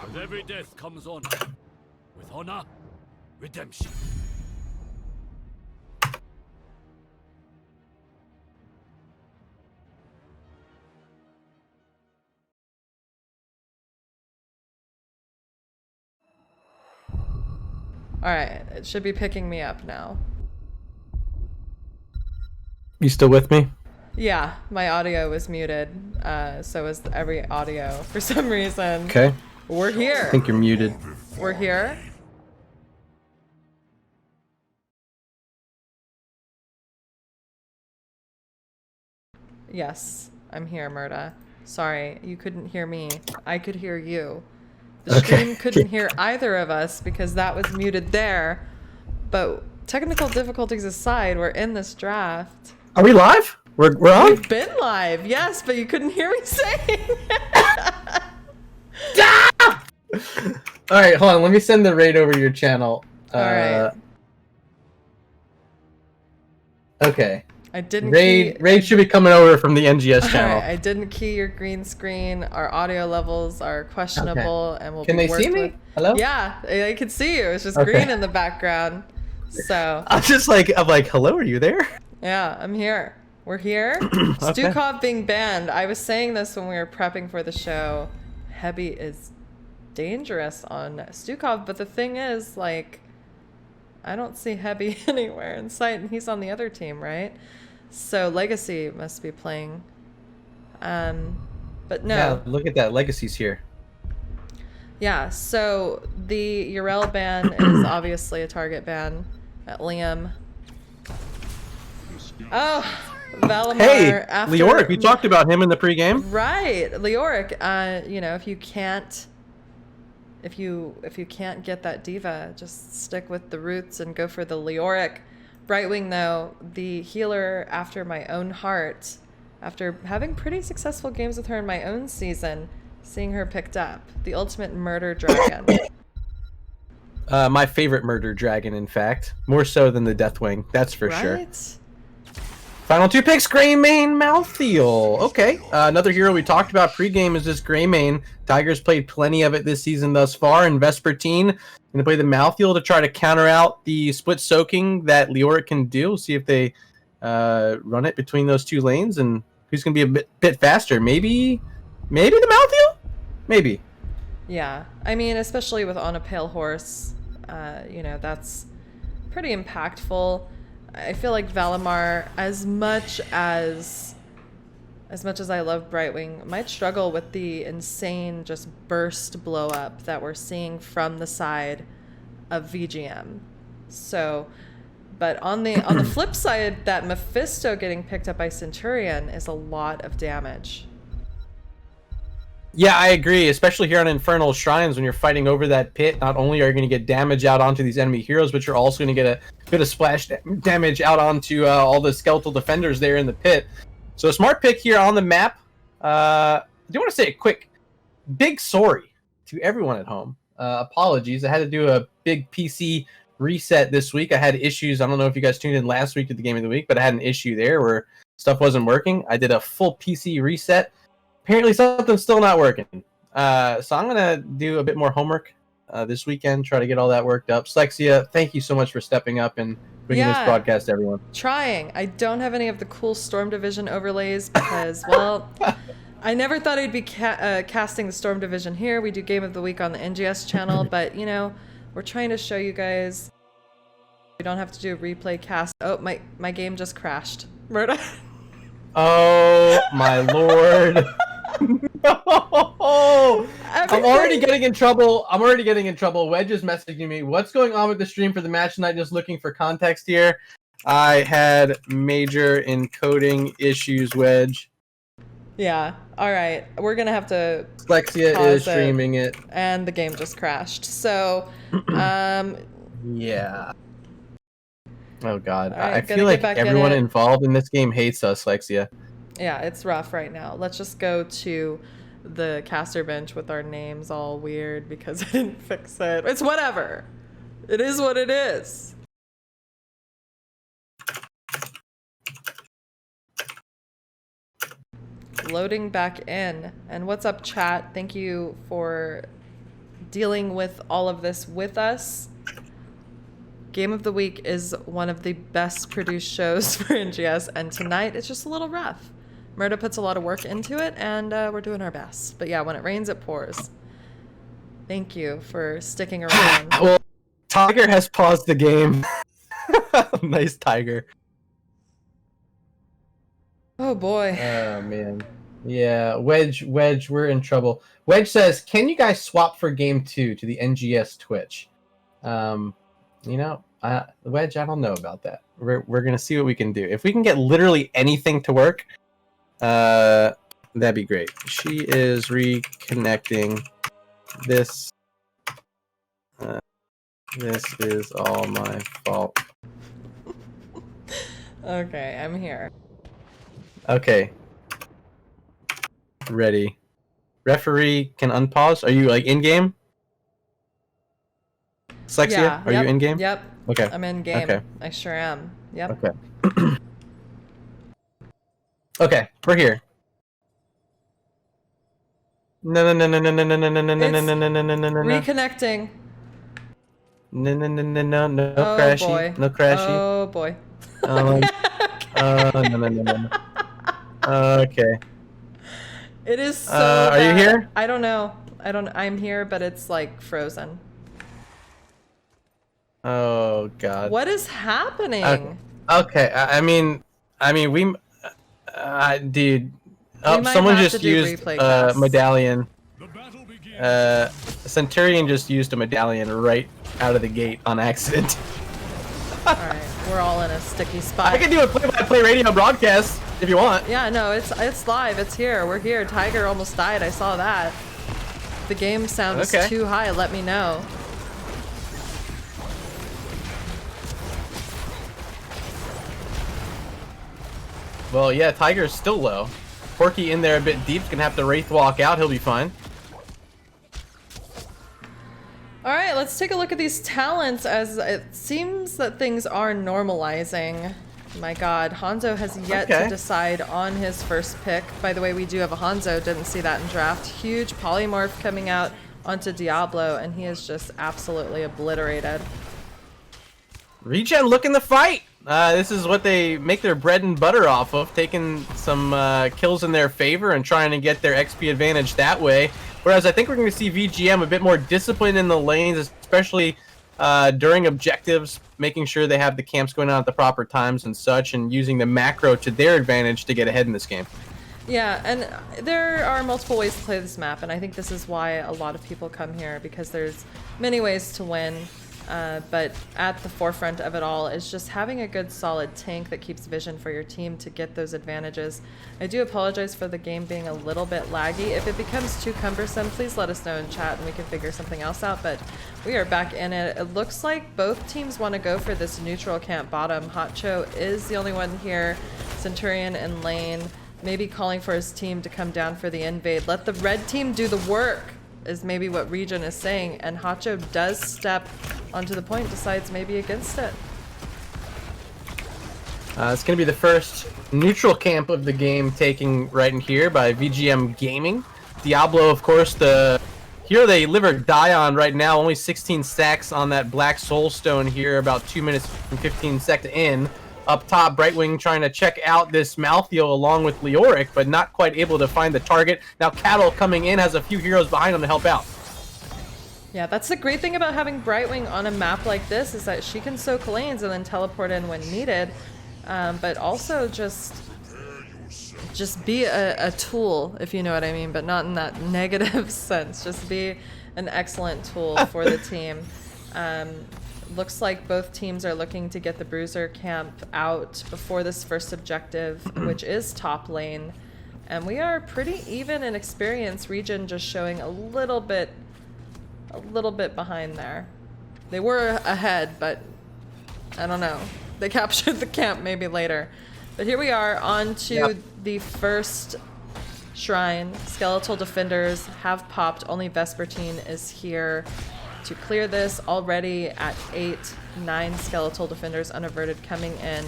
With every death comes honor. With honor, redemption. Alright, it should be picking me up now. You still with me? Yeah, my audio was muted. So was every audio for some reason. Okay. We're here. I think you're muted. We're here. Yes, I'm here, Murda. Sorry, you couldn't hear me. I could hear you. The stream couldn't hear either of us because that was muted there. But technical difficulties aside, we're in this draft. Are we live? We're on? We've been live, yes, but you couldn't hear me saying. All right, hold on. Let me send the raid over to your channel. All right. Okay. I didn't. Raid should be coming over from the NGS channel. Right, I didn't key your green screen. Our audio levels are questionable, and we'll. Can be they see me? with. Hello? Yeah, I can see you. It's just green in the background. So. I'm like, hello, are you there? Yeah, I'm here. We're here. StoiC being banned. I was saying this when we were prepping for the show. Heavy is dangerous on StoiC, but the thing is, like, I don't see Heavy anywhere in sight, and he's on the other team, right? So Legacy must be playing. But no. Yeah, look at that. Legacy's here. Yeah, so the Urel ban is obviously a target ban at Liam. Oh, Valimar. Hey, after... Leoric, we talked about him in the pregame. Right, Leoric. You know, if you can't get that diva, just stick with the roots and go for the Leoric. Brightwing, though, the healer after my own heart, after having pretty successful games with her in my own season, seeing her picked up, the ultimate murder dragon. My favorite murder dragon, in fact, more so than the Deathwing. That's for sure. Final two picks, Greymane Malthael. Okay, another hero we talked about pregame is this Greymane. Tigers played plenty of it this season thus far, and Vespertine going to play the Malthael to try to counter out the split soaking that Leoric can do. We'll see if they run it between those two lanes, and who's going to be a bit faster. Maybe the Malthael? Maybe. Yeah, I mean, especially with On a Pale Horse, you know, that's pretty impactful. I feel like Valimar, as much as I love Brightwing, might struggle with the insane just burst blow up that we're seeing from the side of VGM. So, but on the flip side, that Mephisto getting picked up by Centurion is a lot of damage. Yeah, I agree, especially here on Infernal Shrines when you're fighting over that pit. Not only are you going to get damage out onto these enemy heroes, but you're also going to get a bit of splash damage out onto all the skeletal defenders there in the pit. So a smart pick here on the map. I do want to say a quick, big sorry to everyone at home. Apologies. I had to do a big PC reset this week. I had issues. I don't know if you guys tuned in last week to the Game of the Week, but I had an issue there where stuff wasn't working. I did a full PC reset. Apparently something's still not working. So I'm going to do a bit more homework this weekend, try to get all that worked up. Slexia, thank you so much for stepping up and bringing this broadcast to everyone. Trying. I don't have any of the cool Storm Division overlays because, well, I never thought I'd be casting the Storm Division here. We do Game of the Week on the NGS channel, but, you know, we're trying to show you guys we don't have to do a replay cast. Oh, my game just crashed. Murda. Oh, my lord. No! I'm already getting in trouble. Wedge is messaging me. What's going on with the stream for the match tonight? Just looking for context here. I had major encoding issues, Wedge. Yeah. All right. We're going to have to Slexia is streaming it. And the game just crashed. So, yeah. Oh, God. Right, I feel like everyone involved in this game hates us, Slexia. Yeah, it's rough right now. Let's just go to the caster bench with our names all weird because I didn't fix it. It's whatever. It is what it is. Loading back in. And what's up, chat? Thank you for dealing with all of this with us. Game of the Week is one of the best produced shows for NGS, and tonight it's just a little rough. Murda puts a lot of work into it, and we're doing our best. But yeah, when it rains, it pours. Thank you for sticking around. Well, Tiger has paused the game. Nice, Tiger. Oh boy. Oh man. Yeah, Wedge, we're in trouble. Wedge says, "Can you guys swap for game 2 to the NGS Twitch?" You know, Wedge, I don't know about that. We're gonna see what we can do. If we can get literally anything to work, that'd be great. She is reconnecting. This is all my fault. Okay, I'm here. Okay. Ready. Referee can unpause. Are you like in game? Slexia, Yeah, are you in game? Yep. Okay. I'm in game. Okay. I sure am. Yep. Okay. Okay, we're here. No. Reconnecting. No, Oh crashy. boy. No crashy. Oh boy. No. Okay. It is so are you bad. here? I don't know. I'm here, but it's like frozen. Oh god. What is happening? Okay. I mean, we, dude. Oh, might someone have just to do used replay casts. medallion. The battle begins. Centurion just used a medallion right out of the gate on accident. All right, we're all in a sticky spot. I can do a play-by-play radio broadcast if you want. Yeah, no, it's live. It's here. We're here. Tiger almost died. I saw that. If the game sound is Okay. too high, let me know. Well, yeah, Tiger's still low. Porky in there a bit deep. Gonna have to Wraith walk out. He'll be fine. All right, let's take a look at these talents as it seems that things are normalizing. My god, Hanzo has yet to decide on his first pick. By the way, we do have a Hanzo, didn't see that in draft. Huge polymorph coming out onto Diablo, and he is just absolutely obliterated. ReGen looking to fight. This is what they make their bread and butter off of, taking some kills in their favor and trying to get their XP advantage that way. Whereas I think we're going to see VGM a bit more disciplined in the lanes, especially during objectives, making sure they have the camps going on at the proper times and such, and using the macro to their advantage to get ahead in this game. Yeah, and there are multiple ways to play this map, and I think this is why a lot of people come here, because there's many ways to win. But at the forefront of it all is just having a good solid tank that keeps vision for your team to get those advantages. I do apologize for the game being a little bit laggy. If it becomes too cumbersome, please let us know in chat and we can figure something else out, but we are back in it. It looks like both teams want to go for this neutral camp bottom. Hotcho is the only one here. Centurion and Lane maybe calling for his team to come down for the invade. Let the red team do the work, is maybe what ReGen is saying, and Hotcho does step onto the point, decides maybe against it. It's going to be the first neutral camp of the game taking right in here by VGM Gaming. Diablo, of course, the hero they live or die on right now, only 16 stacks on that Black Soul Stone here, about 2 minutes and 15 seconds in. Up top, Brightwing trying to check out this Malthael along with Leoric, but not quite able to find the target. Now Cattle coming in, has a few heroes behind him to help out. Yeah, that's the great thing about having Brightwing on a map like this, is that she can soak lanes and then teleport in when needed, but also just be a tool, if you know what I mean, but not in that negative sense. Just be an excellent tool for the team. Looks like both teams are looking to get the Bruiser camp out before this first objective, which is top lane. And we are pretty even in experience. ReGen just showing a little bit behind there. They were ahead, but I don't know. They captured the camp maybe later. But here we are on to the first shrine. Skeletal defenders have popped. Only Vespertine is here to clear this. Already at 9 skeletal defenders unaverted coming in.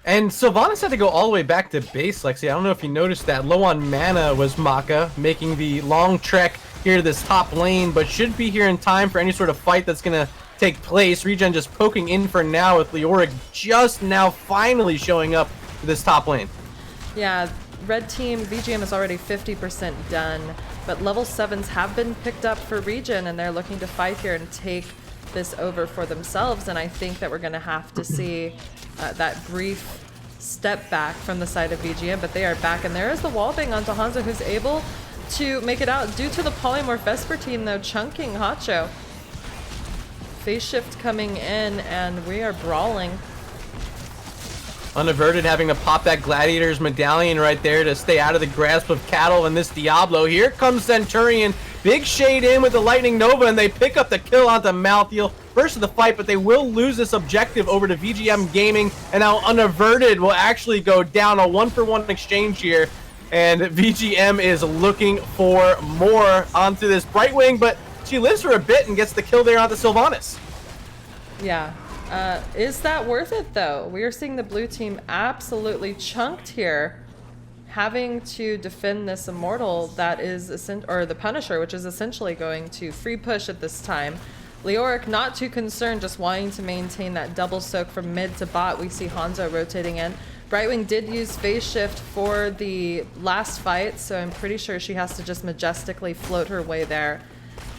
And Sylvanas had to go all the way back to base, Lexi. I don't know if you noticed that. Low on mana was Maka, making the long trek here to this top lane, but should be here in time for any sort of fight that's going to take place. ReGen just poking in for now, with Leoric just now finally showing up to this top lane. Yeah, red team, VGM is already 50% done, but level 7s have been picked up for ReGen, and they're looking to fight here and take this over for themselves, and I think that we're going to have to see that brief step back from the side of VGM, but they are back, and there is the wallbang onto Hanzo, who's able to make it out due to the polymorph Vespertine, though, chunking Hacho. Phase shift coming in, and we are brawling. Unaverted having to pop that Gladiator's medallion right there to stay out of the grasp of Cattle and this Diablo. Here comes Centurion. Big shade in with the Lightning Nova, and they pick up the kill onto Malthael. First of the fight, but they will lose this objective over to VGM Gaming, and now Unaverted will actually go down. A 1-for-1 exchange here, and VGM is looking for more onto this Brightwing, but she lives for a bit and gets the kill there onto Sylvanas. Yeah. Is that worth it, though? We are seeing the blue team absolutely chunked here, having to defend this Immortal that is, or the Punisher, which is essentially going to free push at this time. Leoric not too concerned, just wanting to maintain that double soak from mid to bot. We see Hanzo rotating in. Brightwing did use phase shift for the last fight, so I'm pretty sure she has to just majestically float her way there.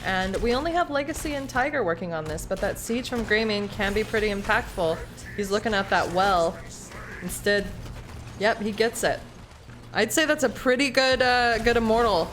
And we only have Legacy and Tiger working on this, but that siege from Greymane can be pretty impactful. He's looking at that well. Instead, yep, he gets it. I'd say that's a pretty good good Immortal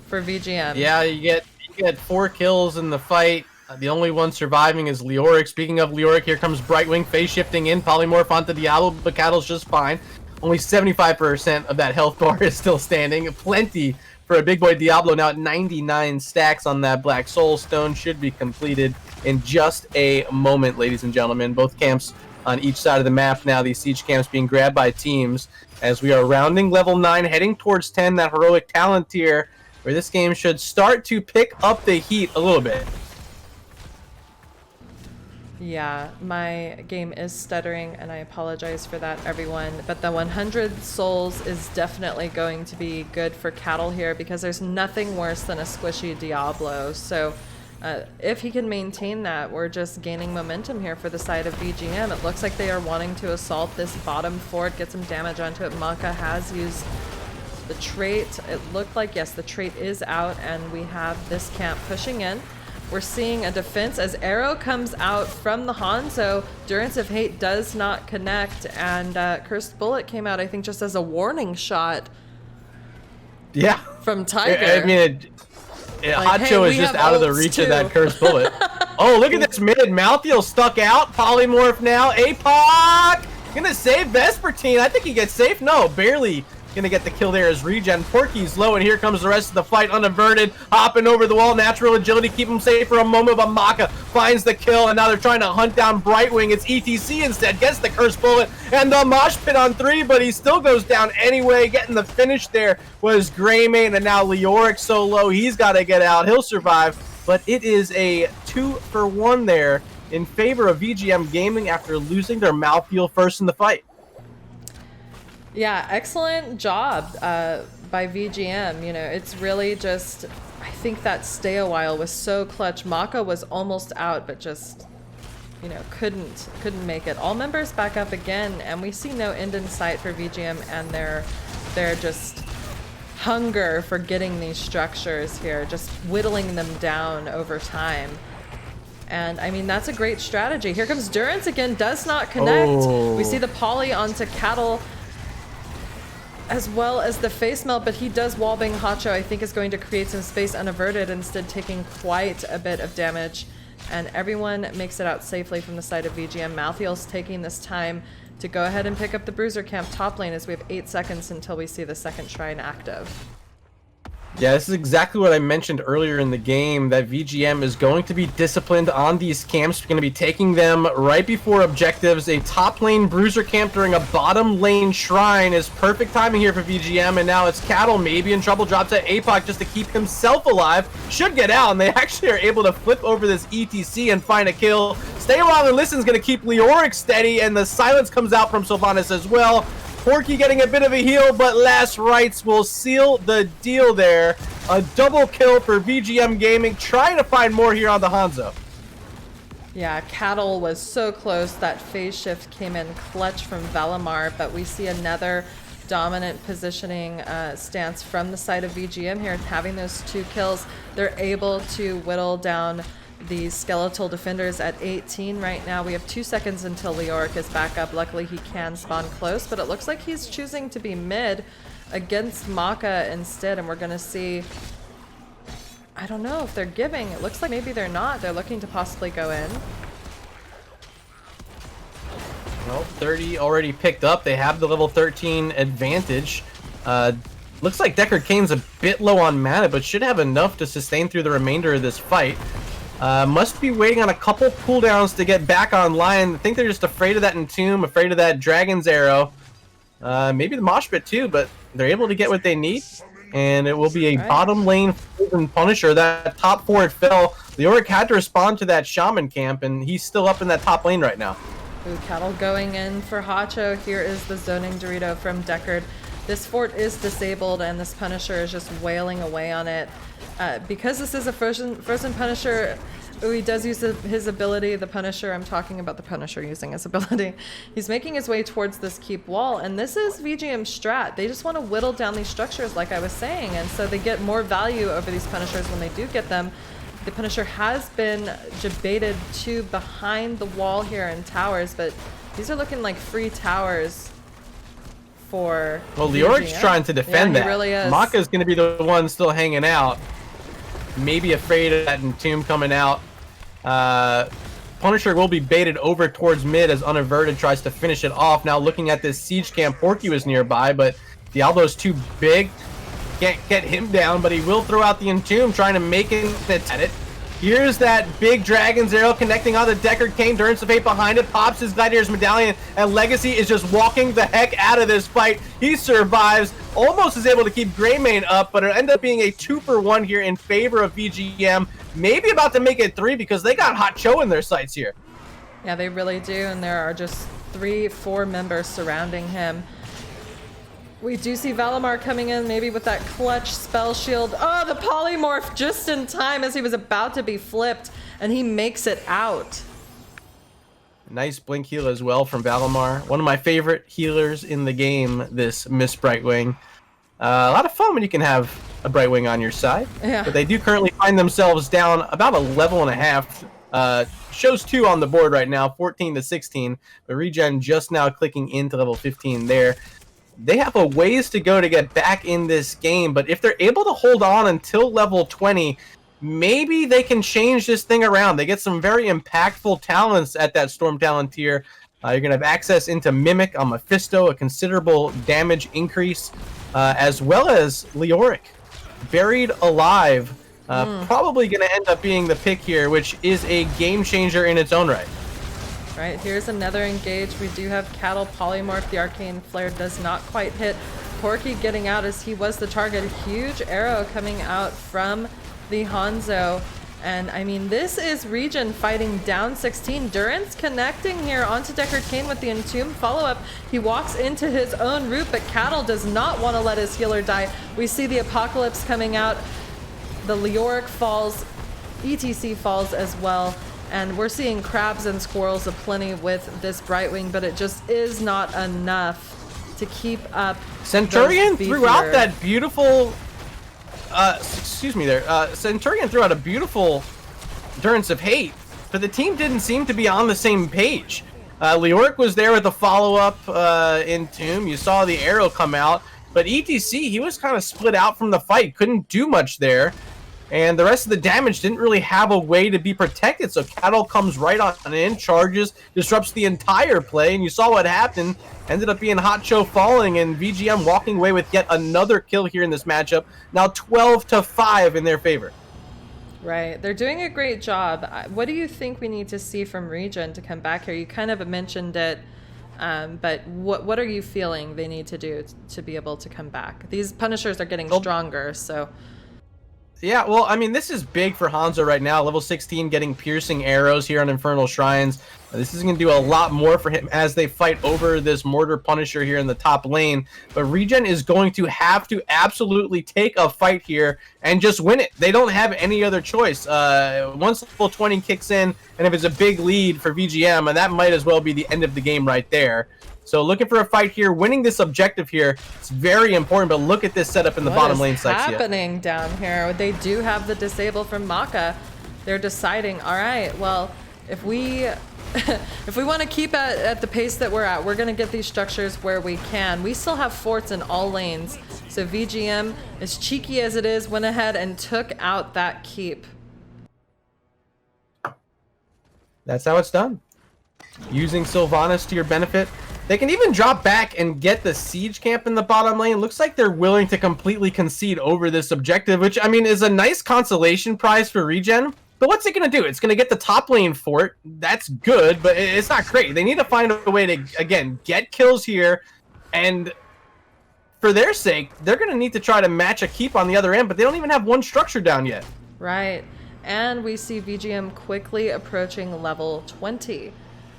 for VGM. Yeah, you get 4 kills in the fight. The only one surviving is Leoric. Speaking of Leoric, here comes Brightwing, phase shifting in, polymorph onto Diablo, but Cattle's just fine. Only 75% of that health bar is still standing. Plenty for a big boy Diablo, now at 99 stacks on that Black Soul Stone. Should be completed in just a moment, ladies and gentlemen. Both camps on each side of the map now. These siege camps being grabbed by teams as we are rounding level 9, heading towards 10, that heroic talent tier, where this game should start to pick up the heat a little bit. Yeah, my game is stuttering, and I apologize for that, everyone. But the 100 souls is definitely going to be good for Cattle here, because there's nothing worse than a squishy Diablo. So if he can maintain that, we're just gaining momentum here for the side of VGM. It looks like they are wanting to assault this bottom fort, get some damage onto it. Maka has used the trait. It looked like, yes, the trait is out, and we have this camp pushing in. We're seeing a defense as Arrow comes out from the Hanzo. Durance of Hate does not connect, and Cursed Bullet came out, I think, just as a warning shot. Yeah. From Tiger. I mean, like, Hacho is just out of the reach of that Cursed Bullet. Oh, look at this mid. Malthael stuck out. Polymorph now. APOC! Gonna save Vespertine. I think he gets safe. No, barely. Gonna get the kill there as ReGen. Porky's low, and here comes the rest of the fight. Unaverted, hopping over the wall. Natural agility, keep him safe for a moment, but Maka finds the kill, and now they're trying to hunt down Brightwing. It's ETC instead, gets the Cursed Bullet, and the mosh pit on 3, but he still goes down anyway. Getting the finish there was Greymane, and now Leoric so low, he's got to get out. He'll survive, but it is a 2-for-1 there in favor of VGM Gaming after losing their Malthael first in the fight. Yeah, excellent job by VGM. You know, it's really just, I think that stay a while was so clutch. Maka was almost out, but just, you know, couldn't make it. All members back up again, and we see no end in sight for VGM and their just hunger for getting these structures here, just whittling them down over time. And I mean, that's a great strategy. Here comes Durance again, does not connect. Oh. We see the poly onto Cattle, as well as the face melt, but he does wallbang Hacho. I think is going to create some space. Unaverted, instead taking quite a bit of damage, and everyone makes it out safely from the side of VGM. Malthael's taking this time to go ahead and pick up the Bruiser camp top lane, as we have 8 seconds until we see the second shrine active. Yeah, this is exactly what I mentioned earlier in the game, that VGM is going to be disciplined on these camps. We're going to be taking them right before objectives. A top lane Bruiser camp during a bottom lane shrine is perfect timing here for VGM, and now it's Cattle maybe in trouble. Drops at APOC just to keep himself alive. Should get out, and they actually are able to flip over this ETC and find a kill. Stay While and Listen is going to keep Leoric steady, and the silence comes out from Sylvanas as well. Porky getting a bit of a heal, but Last Rites will seal the deal there. A double kill for VGM Gaming, trying to find more here on the Hanzo. Yeah, Cattle was so close. That phase shift came in clutch from Valimar, but we see another dominant positioning stance from the side of VGM here. Having those 2 kills, they're able to whittle down the skeletal defenders at 18 right now. We have 2 seconds until Leoric is back up. Luckily, he can spawn close, but it looks like he's choosing to be mid against Maka instead, and we're going to see... I don't know if they're giving. It looks like maybe they're not. They're looking to possibly go in. Well, 30 already picked up. They have the level 13 advantage. Looks like Deckard Cain's a bit low on mana, but should have enough to sustain through the remainder of this fight. Must be waiting on a couple cooldowns to get back online. I think they're just afraid of that Entomb, afraid of that Dragon's Arrow. Maybe the Mosh Pit too, but they're able to get what they need. And it will be a bottom lane Frozen Punisher. That top 4 it fell. Leoric had to respond to that Shaman camp, and he's still up in that top lane right now. Ooh, Cattle going in for Hacho. Here is the zoning Dorito from Deckard. This fort is disabled, and this Punisher is just wailing away on it. Because this is a Frozen Punisher, he does use his ability, the Punisher. I'm talking about the Punisher using his ability. He's making his way towards this keep wall, and this is VGM's strat. They just want to whittle down these structures, like I was saying, and so they get more value over these Punishers when they do get them. The Punisher has been debated to behind the wall here in towers, but these are looking like free towers for... Well, Leoric's trying to defend that. He really is. Maka's going to be the one still hanging out. Maybe afraid of that Entomb coming out. Punisher will be baited over towards mid as Unaverted tries to finish it off. Now looking at this siege camp, Porky was nearby, but Diablo's too big. Can't get him down, but he will throw out the Entomb, trying to make it at it. Here's that big Dragon's Arrow connecting on the Deckard Cain. Durance of Fate behind it, pops his Gladiator's Medallion, and Legacy is just walking the heck out of this fight. He survives, almost is able to keep Greymane up, but it ended up being a 2-for-1 here in favor of VGM. Maybe about to make it 3 because they got Hot Cho in their sights here. Yeah, they really do, and there are just 3-4 members surrounding him. We do see Valimar coming in, maybe with that clutch spell shield. Oh, the polymorph just in time as he was about to be flipped, and he makes it out. Nice blink heal as well from Valimar. One of my favorite healers in the game, this Miss Brightwing. A lot of fun when you can have a Brightwing on your side. Yeah. But they do currently find themselves down about a level and a half. Shows 2 on the board right now, 14 to 16. But ReGen just now clicking into level 15 there. They have a ways to go to get back in this game, but if they're able to hold on until level 20, maybe they can change this thing around. They get some very impactful talents at that Storm Talent tier. You're going to have access into Mimic on Mephisto, a considerable damage increase, as well as Leoric. Buried Alive, probably going to end up being the pick here, which is a game changer in its own right. Right, here's another engage. We do have Cattle polymorph. The Arcane Flare does not quite hit. Porky getting out as he was the target. A huge arrow coming out from the Hanzo. And I mean, this is ReGen fighting down 16. Durance connecting here onto Deckard Cain with the Entomb follow-up. He walks into his own route, but Cattle does not want to let his healer die. We see the Apocalypse coming out. The Leoric falls. ETC falls as well. And we're seeing crabs and squirrels aplenty with this Brightwing, but it just is not enough to keep up. Centurion threw out that beautiful... excuse me there. Centurion threw out a beautiful Durance of Hate, but the team didn't seem to be on the same page. Leoric was there with the follow-up Entomb. You saw the arrow come out, but ETC, he was kind of split out from the fight. Couldn't do much there. And the rest of the damage didn't really have a way to be protected, so Cattle comes right on in, charges, disrupts the entire play, and you saw what happened. Ended up being Hot Cho falling, and VGM walking away with yet another kill here in this matchup. Now 12-5 in their favor. Right, they're doing a great job. What do you think we need to see from ReGen to come back here? You kind of mentioned it, but what are you feeling they need to do to be able to come back? These Punishers are getting stronger, so... Yeah, well, I mean, this is big for Hanzo right now. Level 16 getting piercing arrows here on Infernal Shrines. This is going to do a lot more for him as they fight over this Mortar Punisher here in the top lane. But ReGen is going to have to absolutely take a fight here and just win it. They don't have any other choice. Once level 20 kicks in, and if it's a big lead for VGM, and that might as well be the end of the game right there. So looking for a fight here, winning this objective here, it's very important, but look at this setup in the bottom lane, Slexia. What is happening down here? They do have the disable from Maka. They're deciding, all right, well, if we if we want to keep at the pace that we're at, we're going to get these structures where we can. We still have forts in all lanes. So VGM, as cheeky as it is, went ahead and took out that keep. That's how it's done. Using Sylvanas to your benefit. They can even drop back and get the siege camp in the bottom lane. Looks like they're willing to completely concede over this objective, which, I mean, is a nice consolation prize for ReGen. But what's it going to do? It's going to get the top lane fort. That's good, but it's not great. They need to find a way to, again, get kills here. And for their sake, they're going to need to try to match a keep on the other end, but they don't even have one structure down yet. Right. And we see VGM quickly approaching level 20.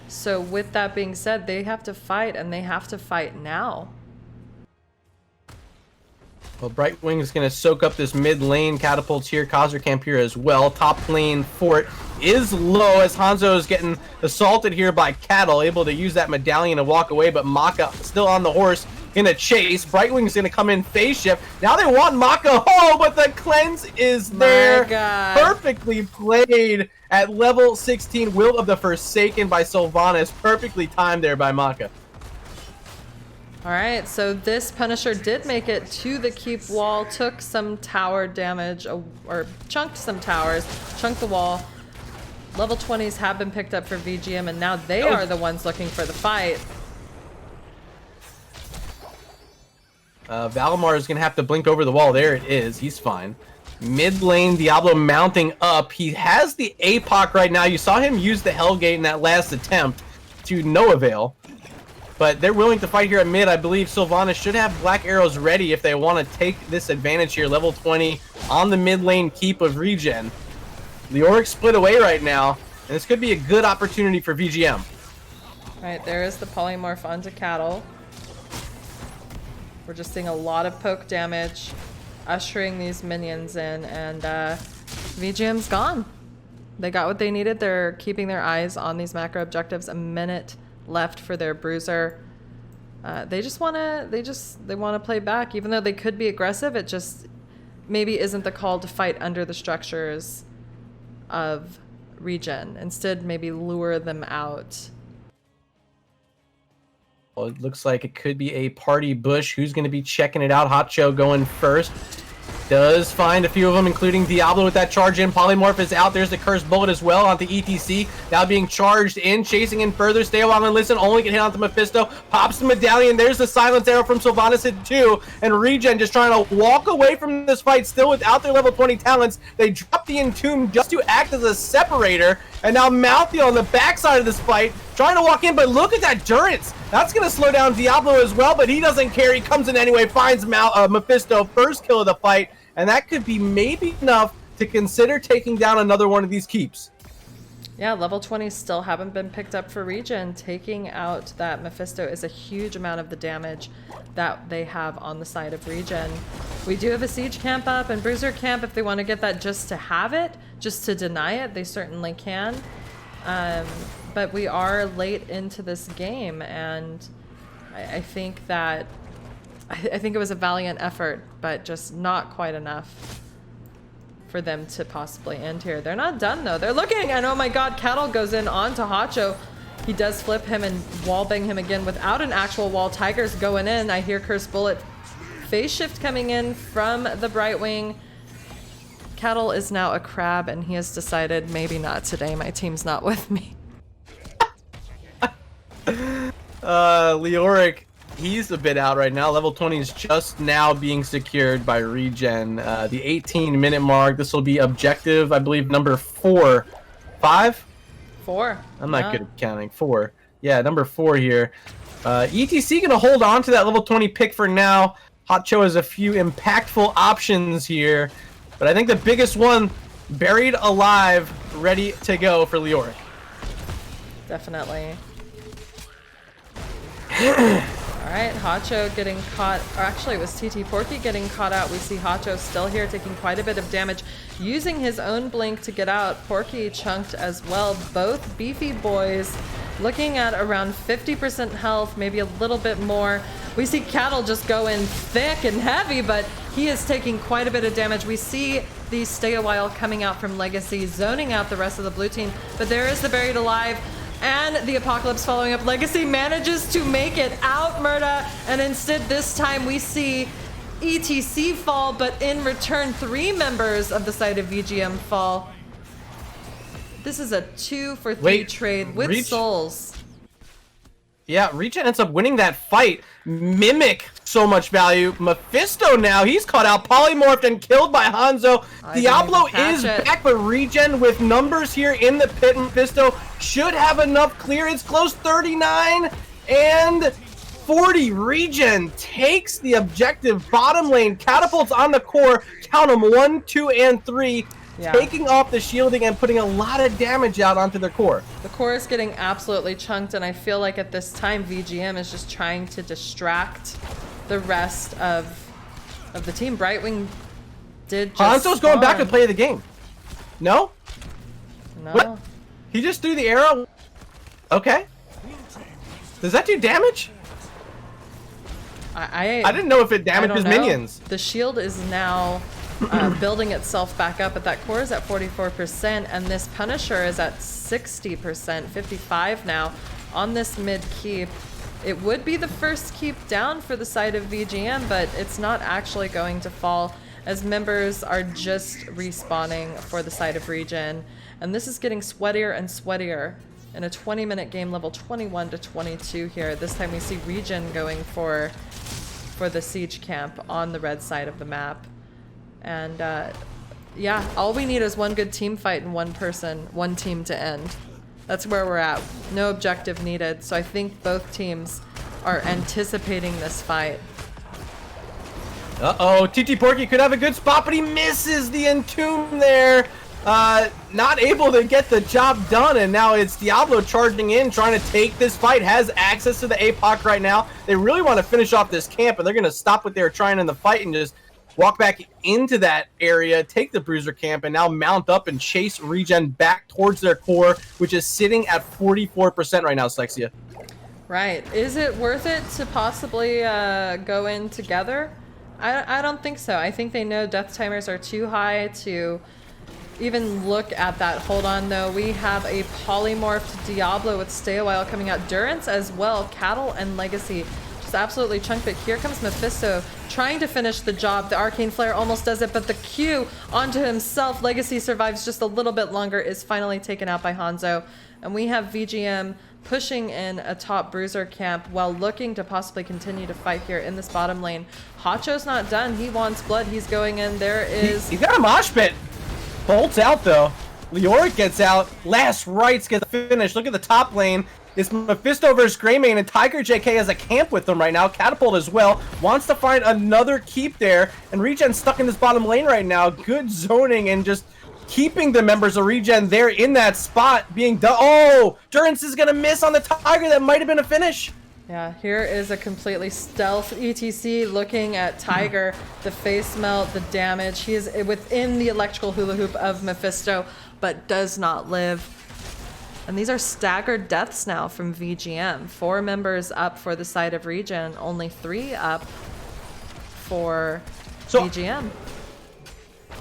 So with that being said, they have to fight, and they have to fight now. Well, Brightwing is going to soak up this mid lane. Catapults here, Khazra camp here as well. Top lane fort is low as Hanzo is getting assaulted here by Cattle, able to use that medallion to walk away, but Maka still on the horse in a chase. Brightwing's going to come in phase shift. Now they want Maka. Oh, but the cleanse is there. My God. Perfectly played at level 16. Will of the Forsaken by Sylvanas. Perfectly timed there by Maka. All right, so this Punisher did make it to the keep wall, took some tower damage, or chunked some towers, chunked the wall. Level 20s have been picked up for VGM, and now they are the ones looking for the fight. Valimar is going to have to blink over the wall. There it is. He's fine. Mid lane, Diablo mounting up. He has the APOC right now. You saw him use the Hellgate in that last attempt to no avail. But they're willing to fight here at mid. I believe Sylvanas should have black arrows ready if they want to take this advantage here. Level 20 on the mid lane keep of ReGen. Leoric split away right now, and this could be a good opportunity for VGM. Right, there is the polymorph onto Cattle. We're just seeing a lot of poke damage, ushering these minions in, and VGM's gone. They got what they needed. They're keeping their eyes on these macro objectives. A minute left for their bruiser. They want to play back, even though they could be aggressive. It just maybe isn't the call to fight under the structures of ReGen. Instead, maybe lure them out. Well, it looks like it could be a party bush. Who's going to be checking it out? Hotcho going first. Does find a few of them, including Diablo with that charge in. Polymorph is out. There's the Cursed Bullet as well onto ETC. Now being charged in, chasing in further. Stay a while and listen. Only can hit onto Mephisto. Pops the medallion. There's the silence arrow from Sylvanas at 2. And ReGen just trying to walk away from this fight still without their level 20 talents. They drop the Entomb just to act as a separator. And now Mouthy on the backside of this fight trying to walk in, but look at that durance. That's going to slow down Diablo as well, but he doesn't care. He comes in anyway, finds Mephisto, first kill of the fight, and that could be maybe enough to consider taking down another one of these keeps. Yeah, level 20 still haven't been picked up for ReGen. Taking out that Mephisto is a huge amount of the damage that they have on the side of ReGen. We do have a siege camp up and bruiser camp. If they want to get that just to have it, just to deny it, they certainly can. But we are late into this game, and I think that I think it was a valiant effort, but just not quite enough for them to possibly end here. They're not done though. They're looking, and oh my God, Cattle goes in onto Hotcho. He does flip him and wallbang him again without an actual wall. Tiger's going in. I hear Cursed Bullet. Phase shift coming in from the Brightwing. Cattle is now a crab, and he has decided maybe not today. My team's not with me. Leoric, he's a bit out right now. Level 20 is just now being secured by ReGen. The 18-minute mark. This will be objective, I believe, number 4. 5? 4. I'm not good at counting. 4. Yeah, number 4 here. ETC gonna hold on to that level 20 pick for now. Hotcho has a few impactful options here. But I think the biggest one, buried alive, ready to go for Leoric. Definitely. Alright, Hacho getting caught, or actually it was TT Porky getting caught out. We see Hacho still here taking quite a bit of damage, using his own blink to get out. Porky chunked as well. Both beefy boys looking at around 50% health, maybe a little bit more. We see Cattle just go in thick and heavy, but he is taking quite a bit of damage. We see the Stay a While coming out from Legacy, zoning out the rest of the blue team, but there is the Buried Alive. And the Apocalypse following up. Legacy manages to make it out, Murda, and instead this time we see ETC fall, but in return 3 members of the side of VGM fall. This is a 2-for-3 trade with souls. Yeah, ReGen ends up winning that fight. Mimic, so much value. Mephisto now, he's caught out, polymorphed and killed by Hanzo. Diablo is back, but ReGen with numbers here in the pit. Mephisto should have enough clear. It's close, 39 and 40. ReGen takes the objective. Bottom lane, catapults on the core. Count them, 1, 2, and 3. Yeah. Taking off the shielding and putting a lot of damage out onto their core. The core is getting absolutely chunked, and I feel like at this time VGM is just trying to distract the rest of the team. Brightwing did just Hanzo's going back and play the game. No? No. What? He just threw the arrow? Okay. Does that do damage? I didn't know if it damaged his minions. The shield is now building itself back up, but that core is at 44%, and this Punisher is at 60%, 55 now on this mid keep. It would be the first keep down for the side of VGM, but it's not actually going to fall as members are just respawning for the side of ReGen. And this is getting sweatier and sweatier in a 20-minute game, level 21 to 22 here. This time we see ReGen going for the siege camp on the red side of the map. And yeah, all we need is one good team fight and one team to end. That's where we're at. No objective needed. So I think both teams are anticipating this fight. Uh-oh, TT Porky could have a good spot, but he misses the entomb there. Not able to get the job done, and now it's Diablo charging in, trying to take this fight, has access to the APOC right now. They really want to finish off this camp, and they're going to stop what they were trying in the fight and just walk back into that area, take the Bruiser camp, and now mount up and chase ReGen back towards their core, which is sitting at 44% right now, Slexia. Right. Is it worth it to possibly go in together? I don't think so. I think they know death timers are too high to even look at that. Hold on, though. We have a polymorphed Diablo with Stay a While coming out. Durance as well. Cattle and Legacy just absolutely chunked. But here comes Mephisto trying to finish the job. The Arcane Flare almost does it, but the Q onto himself. Legacy survives just a little bit longer, is finally taken out by Hanzo. And we have VGM pushing in a top Bruiser camp while looking to possibly continue to fight here in this bottom lane. Hacho's not done. He wants blood. He's going in. There is... He's got a mosh pit. Bolts out, though. Leoric gets out. Last rites get finished. Look at the top lane. It's Mephisto versus Greymane, and Tiger JK has a camp with them right now. Catapult as well. Wants to find another keep there. And ReGen stuck in this bottom lane right now. Good zoning and just keeping the members of ReGen there in that spot being done. Oh! Durance is going to miss on the Tiger. That might have been a finish. Yeah, here is a completely stealth ETC looking at Tiger. The face melt, the damage. He is within the electrical hula hoop of Mephisto, but does not live. And these are staggered deaths now from VGM. 4 members up for the side of ReGen, only 3 up for VGM.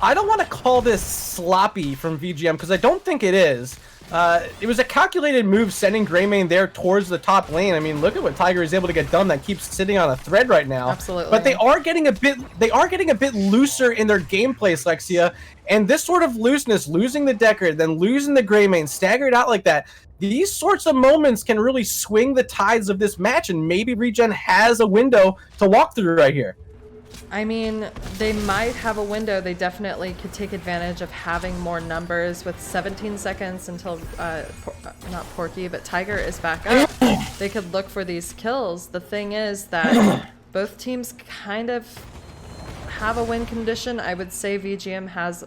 I don't want to call this sloppy from VGM because I don't think it is. It was a calculated move sending Greymane there towards the top lane. I mean, look at what Tiger is able to get done. That keeps sitting on a thread right now. Absolutely. But they are getting a bit looser in their gameplay, Slexia. And this sort of looseness, losing the Decker, then losing the Greymane, staggered out like that, these sorts of moments can really swing the tides of this match, and maybe ReGen has a window to walk through right here. I mean, they might have a window. They definitely could take advantage of having more numbers with 17 seconds until, not Porky, but Tiger is back up. They could look for these kills. The thing is that both teams kind of have a win condition. I would say VGM has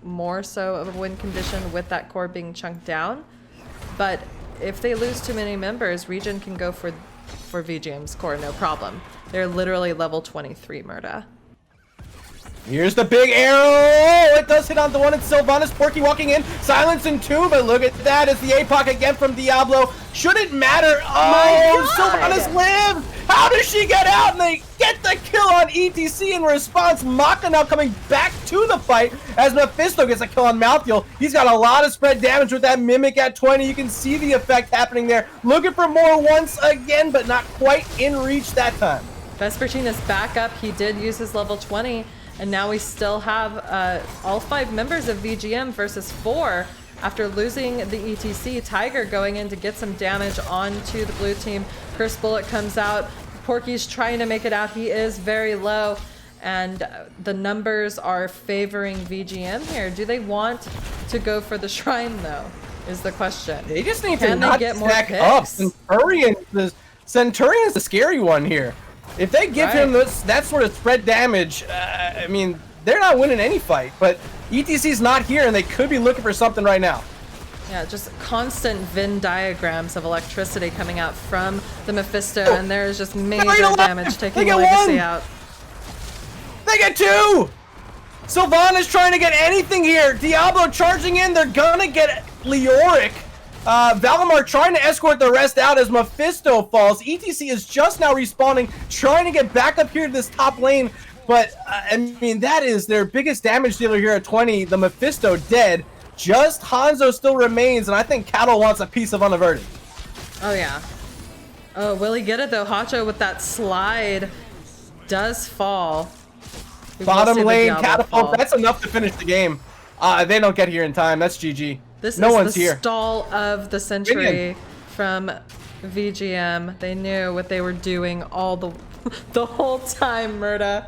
more so of a win condition with that core being chunked down. But if they lose too many members, ReGen can go for VGM's core, no problem. They're literally level 23, Murda. Here's the big arrow! It does hit on the one, it's Sylvanas. Porky walking in, silence in two, but look at that, it's the APOC again from Diablo. Shouldn't matter. Oh, Sylvanas lives! How does she get out? And they get the kill on ETC in response. Maka now coming back to the fight as Mephisto gets a kill on Malthael. He's got a lot of spread damage with that Mimic at 20. You can see the effect happening there. Looking for more once again, but not quite in reach that time. Vespertina's back up. He did use his level 20. And now we still have all 5 members of VGM versus 4 after losing the ETC. Tiger going in to get some damage onto the blue team. First bullet comes out. Porky's trying to make it out. He is very low. And the numbers are favoring VGM here. Do they want to go for the shrine, though, is the question. They just need Can to they not get more stack picks? up. Centurion's the scary one here. If they give him that sort of spread damage, I mean, they're not winning any fight. But ETC's not here, and they could be looking for something right now. Yeah, just constant Venn diagrams of electricity coming out from the Mephisto, and there's just major damage taking Legacy out. They get 2! Sylvanas trying to get anything here. Diablo charging in. They're gonna get Leoric. Valimar trying to escort the rest out as Mephisto falls. ETC is just now respawning, trying to get back up here to this top lane. But, I mean, that is their biggest damage dealer here at 20. The Mephisto dead. Just Hanzo still remains, and I think Cattle wants a piece of Unaverted. Oh, yeah. Oh, will he get it, though? Hacho with that slide does fall. Bottom lane, Catapult. That's enough to finish the game. They don't get here in time. That's GG. This no is one's the here. Stall of the century from VGM. They knew what they were doing all the whole time, Murda.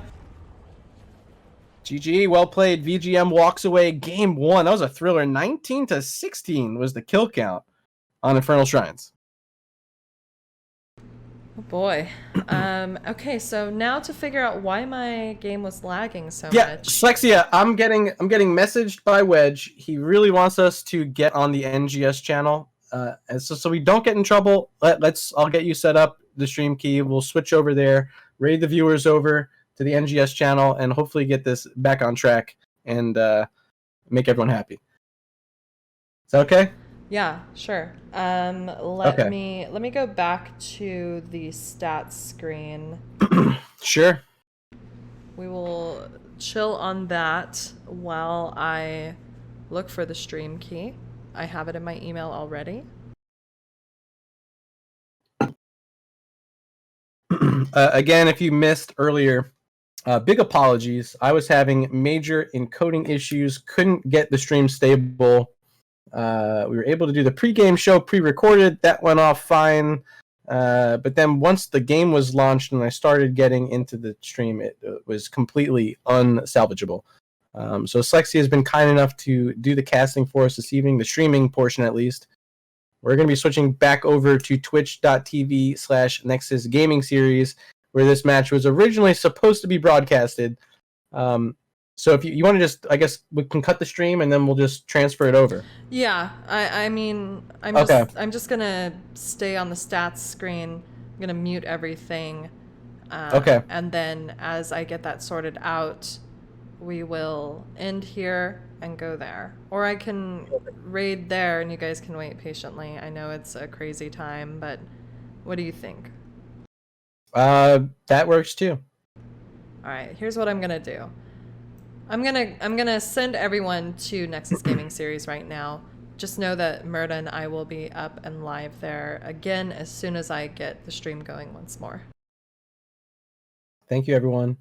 GG, well played. VGM walks away game 1. That was a thriller. 19-16 was the kill count on Infernal Shrines. Oh boy. Okay, so now to figure out why my game was lagging so Yeah, much. Slexia, I'm getting messaged by Wedge. He really wants us to get on the NGS channel. And so we don't get in trouble. I'll get you set up the stream key. We'll switch over there, raid the viewers over to the NGS channel, and hopefully get this back on track and make everyone happy. Is that okay? Yeah, sure. Let me go back to the stats screen. Sure. We will chill on that while I look for the stream key. I have it in my email already. Again, if you missed earlier, big apologies. I was having major encoding issues, couldn't get the stream stable. We were able to do the pre-game show pre-recorded. That went off fine. But then once the game was launched and I started getting into the stream, it was completely unsalvageable. So Slexia has been kind enough to do the casting for us this evening, the streaming portion at least. We're going to be switching back over to twitch.tv/Nexus Gaming Series, where this match was originally supposed to be broadcasted. So if you want to just, I guess we can cut the stream and then we'll just transfer it over. Yeah, I mean, I'm just gonna stay on the stats screen. I'm gonna mute everything. Okay. And then as I get that sorted out, we will end here and go there. Or I can raid there and you guys can wait patiently. I know it's a crazy time, but what do you think? That works too. All right, here's what I'm gonna do. I'm gonna send everyone to Nexus Gaming Series right now. Just know that Murda and I will be up and live there again as soon as I get the stream going once more. Thank you, everyone.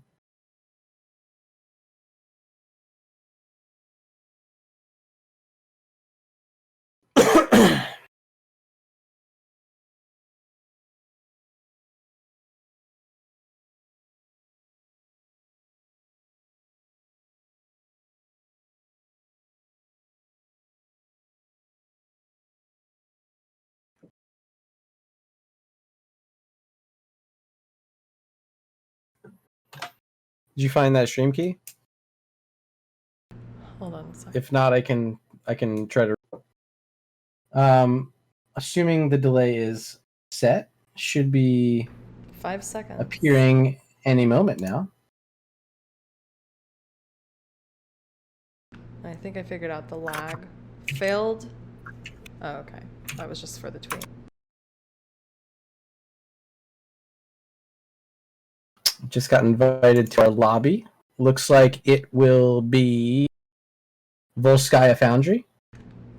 Did you find that stream key? Hold on a second. If not, I can try to. Assuming the delay is set, should be 5 seconds. appearing any moment now. I think I figured out the lag. Failed. Oh, okay. That was just for the tweet. Just got invited to our lobby. Looks like it will be Volskaya Foundry.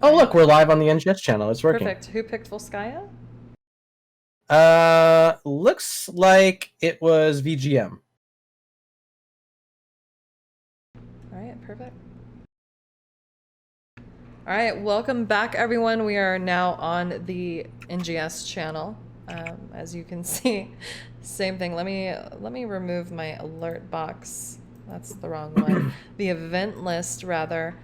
Oh, look, we're live on the NGS channel. It's working. Perfect. Who picked Volskaya? Looks like it was VGM. All right, perfect. All right, welcome back, everyone. We are now on the NGS channel. As you can see, same thing. Let me remove my alert box. That's the wrong one. The event list, rather.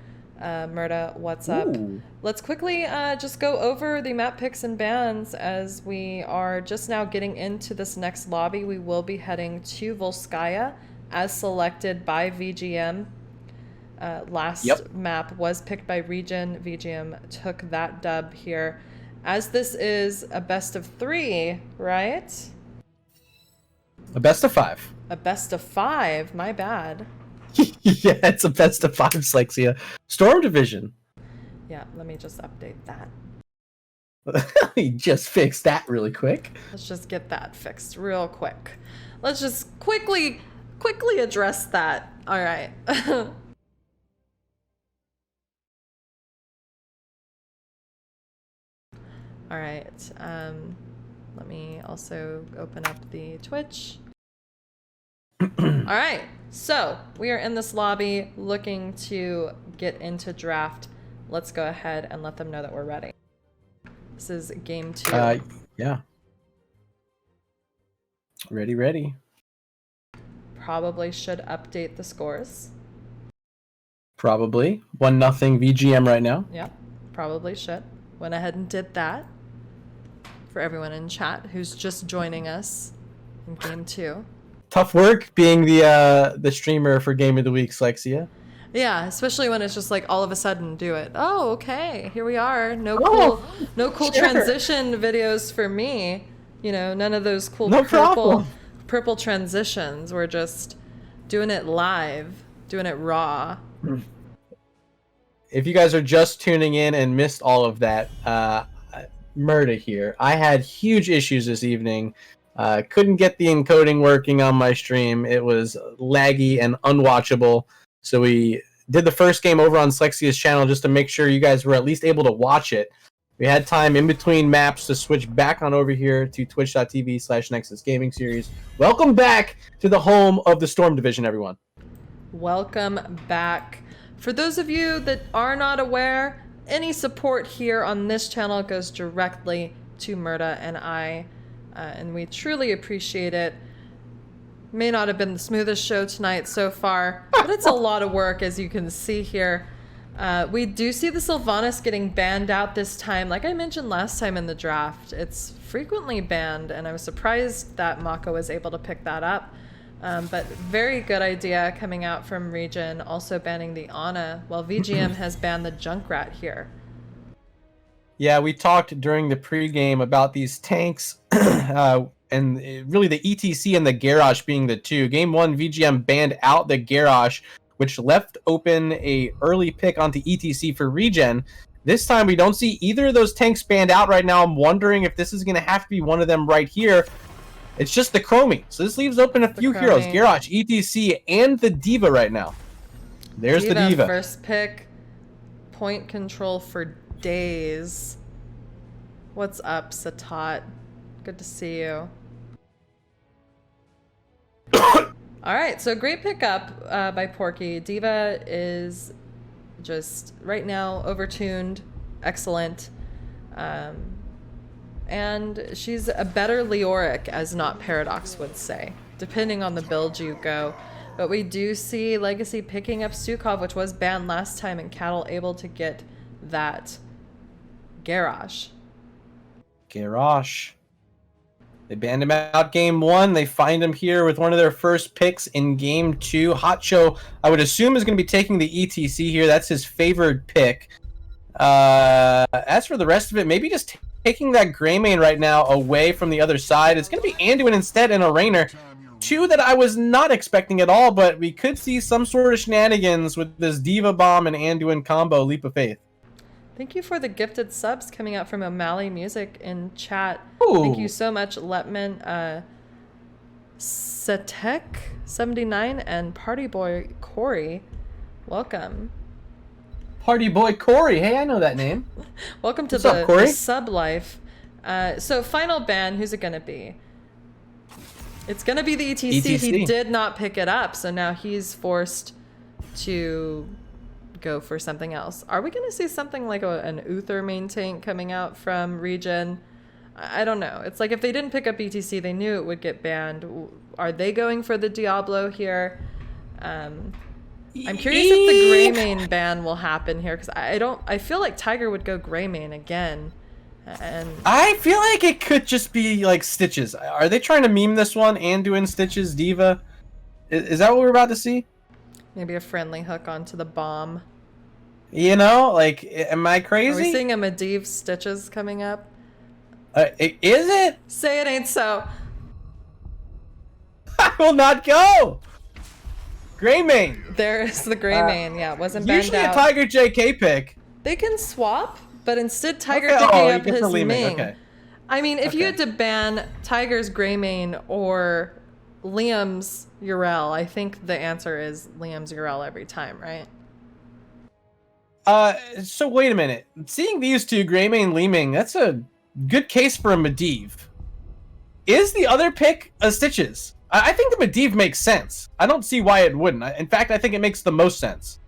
Murda, what's up? Ooh. Let's quickly just go over the map picks and bans as we are just now getting into this next lobby. We will be heading to Volskaya as selected by VGM. Last map was picked by ReGen. VGM took that dub here. As this is a best of 3, right? A best of 5. A best of 5, my bad. Yeah, it's a best of 5, Slexia. Storm Division. Yeah, let me just update that. He just fixed that really quick. Let's just get that fixed real quick. Let's just quickly address that. All right. All right. Let me also open up the Twitch. All right. So we are in this lobby looking to get into draft. Let's go ahead and let them know that we're ready. This is game 2. Yeah. Ready. Probably should update the scores. Probably 1-0 VGM right now. Yep, probably should. Went ahead and did that for everyone in chat who's just joining us in game 2. Tough work being the streamer for Game of the Week, Slexia. Yeah, especially when it's just like all of a sudden do it. Oh, okay, here we are. No cool Sure. transition videos for me. You know, none of those cool No problem. purple transitions. We're just doing it live, doing it raw. If you guys are just tuning in and missed all of that, Murda here. I had huge issues this evening. Couldn't get the encoding working on my stream. It was laggy and unwatchable. So we did the first game over on Slexia's channel just to make sure you guys were at least able to watch it. We had time in between maps to switch back on over here to twitch.tv/Nexus Gaming Series. Welcome back to the home of the Storm Division, everyone. Welcome back. For those of you that are not aware, any support here on this channel goes directly to Murda and I, and we truly appreciate it. May not have been the smoothest show tonight so far, but it's a lot of work, as you can see here. We do see the Sylvanas getting banned out this time. Like I mentioned last time in the draft, it's frequently banned, and I was surprised that Mako was able to pick that up. But very good idea coming out from ReGen, also banning the Ana, while VGM has banned the Junkrat here. Yeah, we talked during the pregame about these tanks, and really the ETC and the Garrosh being the two. Game 1, VGM banned out the Garrosh, which left open a early pick onto ETC for ReGen. This time we don't see either of those tanks banned out right now. I'm wondering if this is going to have to be one of them right here. It's just the Chromie. So this leaves open a few heroes. Garrosh, ETC, and the D.Va right now. There's the D.Va. First pick. Point control for days. What's up, Satat? Good to see you. All right, so great pickup by Porky. D.Va is just right now overtuned, excellent. And she's a better Leoric, as Not Paradox would say, depending on the build you go. But we do see Legacy picking up Stukov, which was banned last time, and Cattle able to get that Garrosh. Garrosh. They banned him out game 1. They find him here with one of their first picks in game 2. Hotcho, I would assume, is going to be taking the ETC here. That's his favored pick. As for the rest of it, maybe just taking that Greymane right now away from the other side. It's going to be Anduin instead and a Rainer. 2 that I was not expecting at all, but we could see some sort of shenanigans with this Diva Bomb and Anduin combo, Leap of Faith. Thank you for the gifted subs coming out from O'Malley Music in chat. Ooh. Thank you so much, Letman, Satek79, and Party Boy Corey. Welcome. Party Boy Corey. Hey, I know that name. Welcome to What's up, Corey? the sub life. So final ban, who's it gonna be? It's gonna be the ETC. He did not pick it up, so now he's forced to go for something else. Are we gonna see something like an Uther main tank coming out from ReGen? I don't know. It's like if they didn't pick up ETC, they knew it would get banned. Are they going for the Diablo here? I'm curious if the Greymane ban will happen here, because I feel like Tiger would go Greymane again. And I feel like it could just be like Stitches. Are they trying to meme this one? Anduin, Stitches, Diva? Is that what we're about to see? maybe a friendly hook onto the bomb. You know, like, am I crazy? Are we seeing a Medivh Stitches coming up? Is it? Say it ain't so. I will not go. Greymane. There's the Greymane. Yeah, wasn't banned Usually out. a Tiger JK pick. They can swap, but instead Tiger Okay. picking Oh, up he gets his the Ming. Okay. I mean, if you Okay. had to ban Tiger's Greymane or Liam's Urel, I think the answer is Liam's Urel every time, right? So wait a minute. Seeing these two, Greymane, Leeming, that's a good case for a Medivh. Is the other pick a Stitches? I think the Medivh makes sense. I don't see why it wouldn't. In fact, I think it makes the most sense.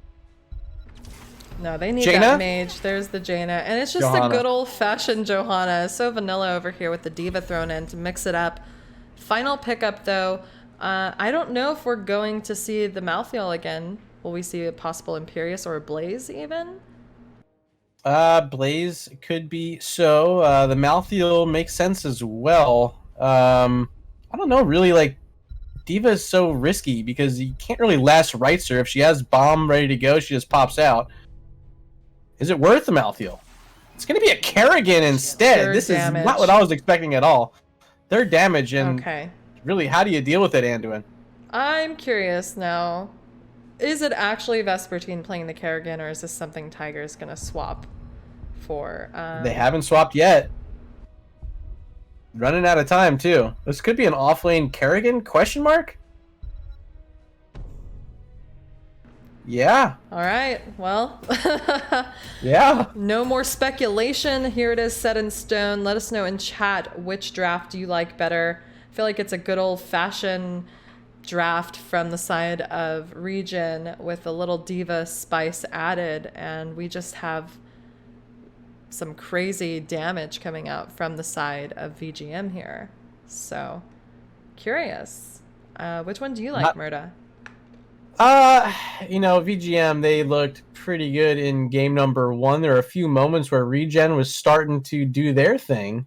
No, they need Jaina? that mage. There's the Jaina. And it's just Johanna. a good old-fashioned Johanna. So vanilla over here with the Diva thrown in to mix it up. Final pickup, though. I don't know if we're going to see the Malthael again. Will we see a possible Imperius or a Blaze, even? Blaze could be so. The Malthael makes sense as well. I don't know, really, like, Diva is so risky because you can't really last rights her. If she has bomb ready to go, she just pops out. Is it worth the Malthael? It's going to be a Kerrigan instead. Third This damage. is not what I was expecting at all. Third damage, and Okay. really, how do you deal with it, Anduin? I'm curious now. Is it actually Vespertine playing the Kerrigan, or is this something Tiger's going to swap for? They haven't swapped yet. Running out of time, too. This could be an off-lane Kerrigan, question mark? Yeah. All right. Well, Yeah. no more speculation. Here it is, set in stone. Let us know in chat which draft do you like better. I feel like it's a good old-fashioned draft from the side of ReGen with a little Diva spice added, and we just have some crazy damage coming out from the side of VGM here. So, curious. Which one do you like, Murda? You know, VGM, they looked pretty good in game number 1. There were a few moments where ReGen was starting to do their thing.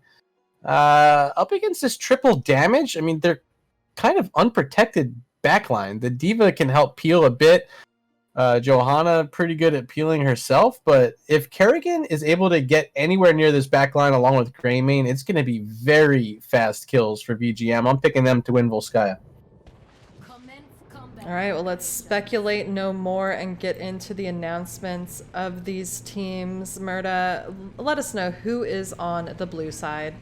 Up against this triple damage, I mean, they're kind of unprotected backline. The Diva can help peel a bit. Johanna, pretty good at peeling herself, but if Kerrigan is able to get anywhere near this backline along with Greymane, it's going to be very fast kills for VGM. I'm picking them to win Volskaya. All right, well, let's speculate no more and get into the announcements of these teams. Murda, let us know who is on the blue side.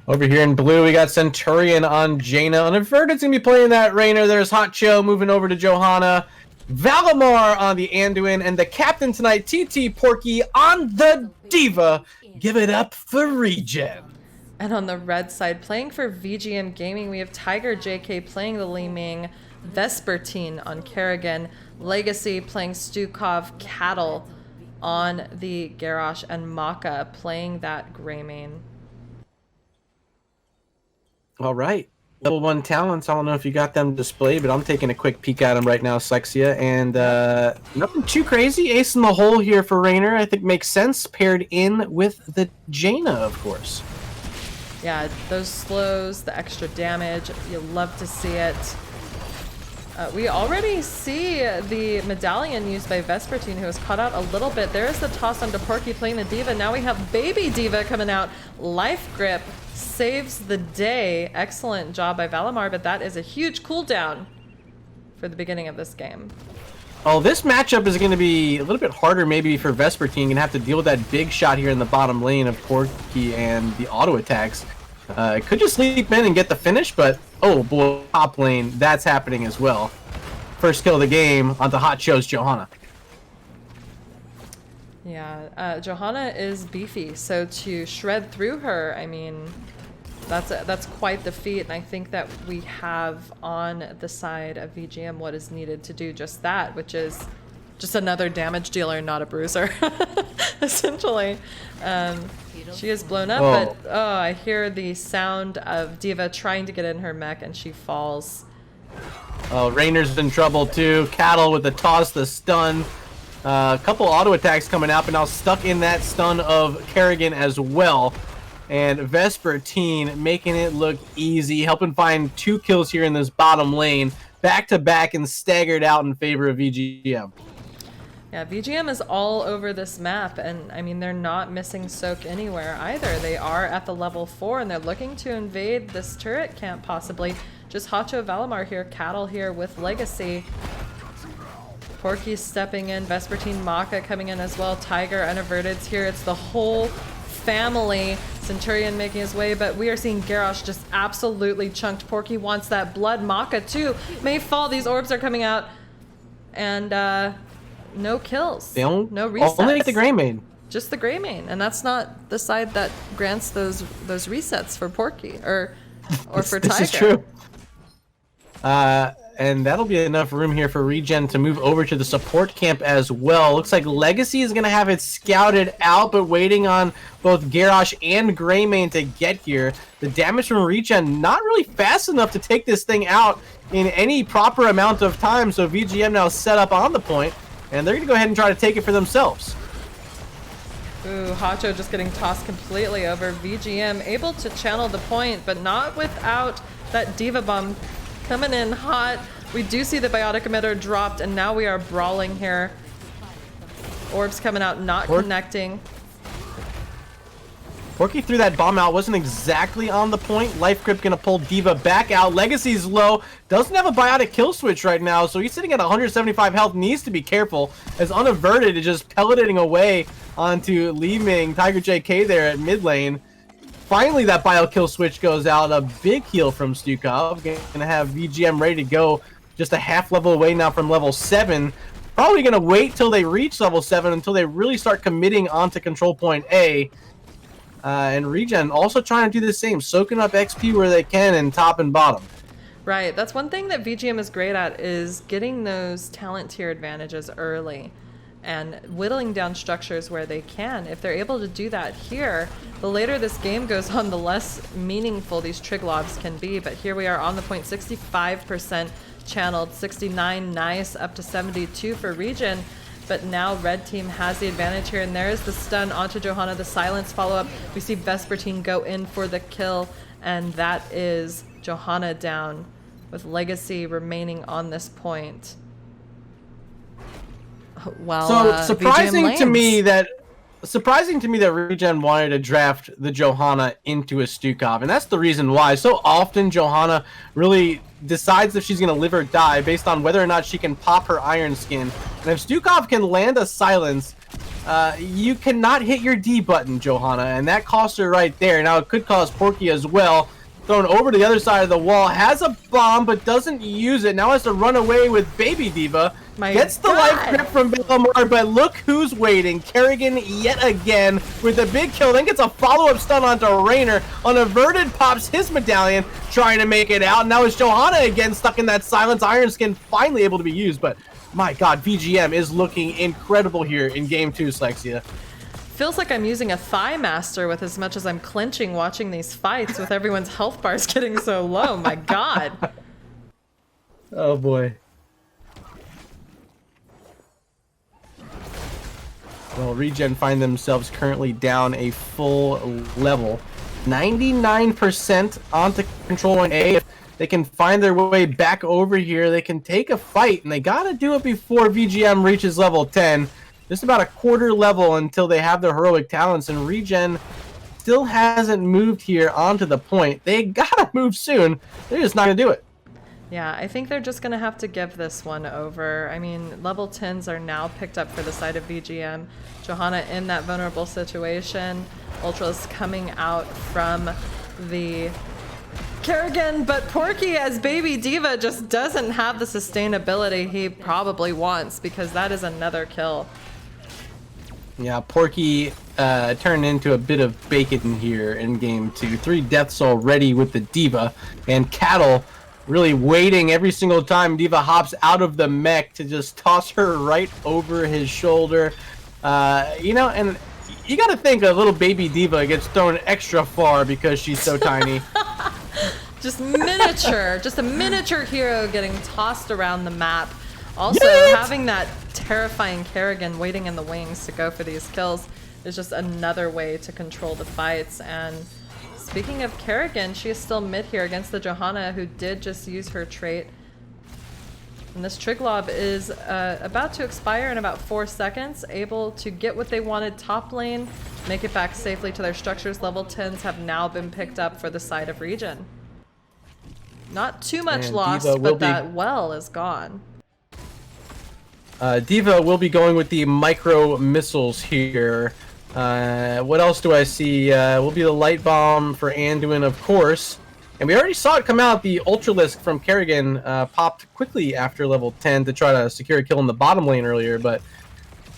Over here in blue, we got Centurion on Jaina. Unaverted's going to be playing that Rainer. There's Hotcho moving over to Johanna. Valimar on the Anduin, and the captain tonight, TT Porky on the Diva. Give it up for ReGen. And on the red side, playing for VGM Gaming, we have Tiger JK playing the Li Ming, Vespertine on Kerrigan, Legacy playing Stukov, Cattle on the Garrosh, and Maka playing that Greymane. All right. Level 1 talents. I don't know if you got them displayed, but I'm taking a quick peek at them right now, Slexia. And nothing too crazy. Ace in the hole here for Rainer. I think makes sense paired in with the Jaina, of course. Yeah, those slows, the extra damage, you love to see it. We already see the medallion used by Vespertine, who was caught out a little bit. There's the toss onto Porky playing the D.Va. Now we have Baby D.Va coming out. Life Grip saves the day. Excellent job by Valimar, but that is a huge cooldown for the beginning of this game. Oh, this matchup is going to be a little bit harder maybe for Vespertine. Going to have to deal with that big shot here in the bottom lane of Porky and the auto attacks. Could just sleep in and get the finish, but oh boy, top lane, that's happening as well. First kill of the game onto Hot Show's Johanna. Yeah, Johanna is beefy, so to shred through her, I mean, that's quite the feat, and I think that we have on the side of VGM what is needed to do just that, which is just another damage dealer, not a bruiser, essentially. She is blown up, but oh, I hear the sound of D.Va trying to get in her mech, and she falls. Oh, Rainer's in trouble too. Cattle with the toss, the stun. A couple auto attacks coming out, but now stuck in that stun of Kerrigan as well. And Vespertine making it look easy, helping find 2 kills here in this bottom lane. Back to back and staggered out in favor of VGM. Yeah, VGM is all over this map, and I mean, they're not missing StoiC anywhere either. They are at the level 4, and they're looking to invade this turret camp possibly. Just Hacho Valimar here, Cattle here with Legacy. Porky stepping in, Vespertine Maka coming in as well, Tiger, Unaverted's here. It's the whole family. Centurion making his way, but we are seeing Garrosh just absolutely chunked. Porky wants that blood. Maka too may fall. These orbs are coming out, and no kills. No resets. Only the Greymane. Just the Greymane, and that's not the side that grants those resets for Porky or for Tiger. This is true. And that'll be enough room here for ReGen to move over to the support camp as well. Looks like Legacy is going to have it scouted out, but waiting on both Garrosh and Greymane to get here. The damage from ReGen not really fast enough to take this thing out in any proper amount of time, so VGM now set up on the point, and they're going to go ahead and try to take it for themselves. Ooh, Hacho just getting tossed completely over. VGM able to channel the point, but not without that D.Va bomb coming in hot. We do see the biotic emitter dropped, and now we are brawling here. Orbs coming out, not connecting. Porky threw that bomb out, wasn't exactly on the point. Life Grip gonna pull D.Va back out. Legacy's low, doesn't have a biotic kill switch right now, so he's sitting at 175 health, needs to be careful, as Unaverted is just pelleting away onto Li Ming. Tiger JK there at mid lane. Finally, that bio kill switch goes out. A big heal from Stukov. Gonna have VGM ready to go. Just a half level away now from level 7. Probably gonna wait till they reach level 7 until they really start committing onto control point A. And ReGen also trying to do the same, soaking up XP where they can in top and bottom. Right, that's one thing that VGM is great at, is getting those talent tier advantages early and whittling down structures where they can. If they're able to do that here, the later this game goes on, the less meaningful these Triglobs can be. But here we are on the point, 65% channeled, 69 nice, up to 72 for ReGen. But now red team has the advantage here, and there's the stun onto Johanna, the silence follow-up. We see Vespertine go in for the kill, and that is Johanna down, with Legacy remaining on this point. Well, so surprising to me that ReGen wanted to draft the Johanna into a Stukov, and that's the reason why. So often Johanna really decides if she's going to live or die based on whether or not she can pop her Iron Skin. And if Stukov can land a silence, you cannot hit your D button, Johanna, and that costs her right there. Now it could cost Porky as well. Thrown over to the other side of the wall, has a bomb but doesn't use it. Now has to run away with Baby D.Va. Gets the life grip from Valimar, but look who's waiting. Kerrigan yet again with a big kill, then gets a follow-up stun onto Rainer. Unaverted pops his medallion, trying to make it out. Now it's Johanna again stuck in that silence. Iron Skin finally able to be used, but my god, VGM is looking incredible here in game 2, Slexia. Feels like I'm using a Thigh Master with as much as I'm clenching watching these fights with everyone's health bars getting so low. My god. Oh boy. Well, ReGen find themselves currently down a full level. 99% onto control point A. If they can find their way back over here, they can take a fight, and they gotta do it before VGM reaches level 10. Just about a quarter level until they have their heroic talents, and ReGen still hasn't moved here onto the point. They gotta move soon. They're just not gonna do it. Yeah, I think they're just going to have to give this one over. I mean, level 10s are now picked up for the side of VGM. Johanna in that vulnerable situation. Ultra's coming out from the Kerrigan, but Porky as Baby Diva just doesn't have the sustainability he probably wants, because that is another kill. Yeah, Porky turned into a bit of bacon here in game 2. 3 deaths already with the Diva, and Cattle really waiting every single time Diva hops out of the mech to just toss her right over his shoulder. You know, and you gotta think a little baby Diva gets thrown extra far because she's so tiny. Just miniature, just a miniature hero getting tossed around the map. Also, having that terrifying Kerrigan waiting in the wings to go for these kills is just another way to control the fights. And speaking of Kerrigan, she is still mid here against the Johanna, who did just use her trait. And this Triglob is about to expire in about 4 seconds, able to get what they wanted top lane, make it back safely to their structures. Level 10s have now been picked up for the side of ReGen. Not too much lost, but that well is gone. Diva will be going with the micro missiles here. What else do I see? Will be the light bomb for Anduin, of course. And we already saw it come out. The Ultralisk from Kerrigan popped quickly after level 10 to try to secure a kill in the bottom lane earlier. But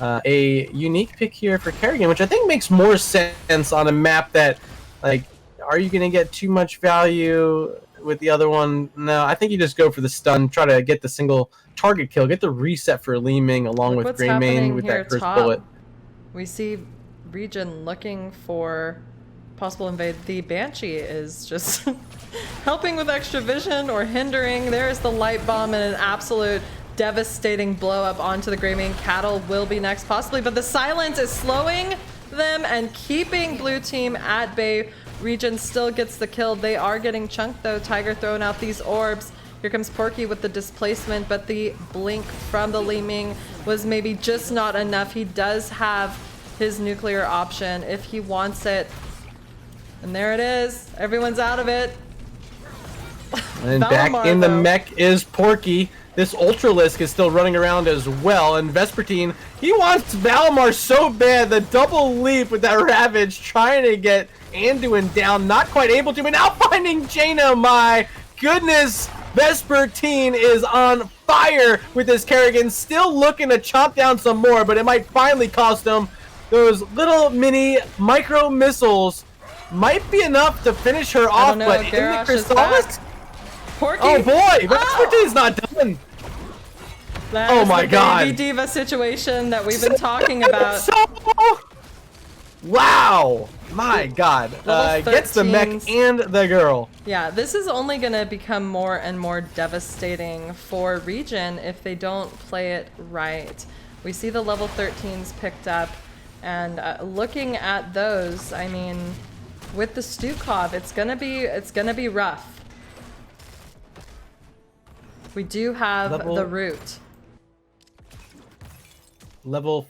a unique pick here for Kerrigan, which I think makes more sense on a map that, like, are you going to get too much value with the other one? No, I think you just go for the stun, try to get the single target kill, get the reset for Li Ming along with Greymane with that first bullet. We see ReGen looking for possible invade. The Banshee is just helping with extra vision or hindering. There's the light bomb and an absolute devastating blow up onto the Greymane. Cattle will be next possibly, but the silence is slowing them and keeping blue team at bay. ReGen still gets the kill. They are getting chunked though. Tiger throwing out these orbs. Here comes Porky with the displacement, but the blink from the Li Ming was maybe just not enough. He does have his nuclear option if he wants it. And there it is. Everyone's out of it. And back in the mech is Porky. This Ultralisk is still running around as well. And Vespertine, he wants Valimar so bad. The double leap with that Ravage, trying to get Anduin down. Not quite able to, but now finding Jaina. My goodness. Vespertine is on fire with this Kerrigan. Still looking to chop down some more, but it might finally cost him. Those little mini micro missiles might be enough to finish her off, but in the Chrysalis... Porky. Oh boy, Vespertine's not done. That oh my god. Baby Diva situation that we've been talking about. Wow. My god. Gets the mech and the girl. Yeah, this is only going to become more and more devastating for ReGen if they don't play it right. We see the level 13s picked up, and looking at those, I mean, with the Stukov, it's gonna be rough. We do have the root. Level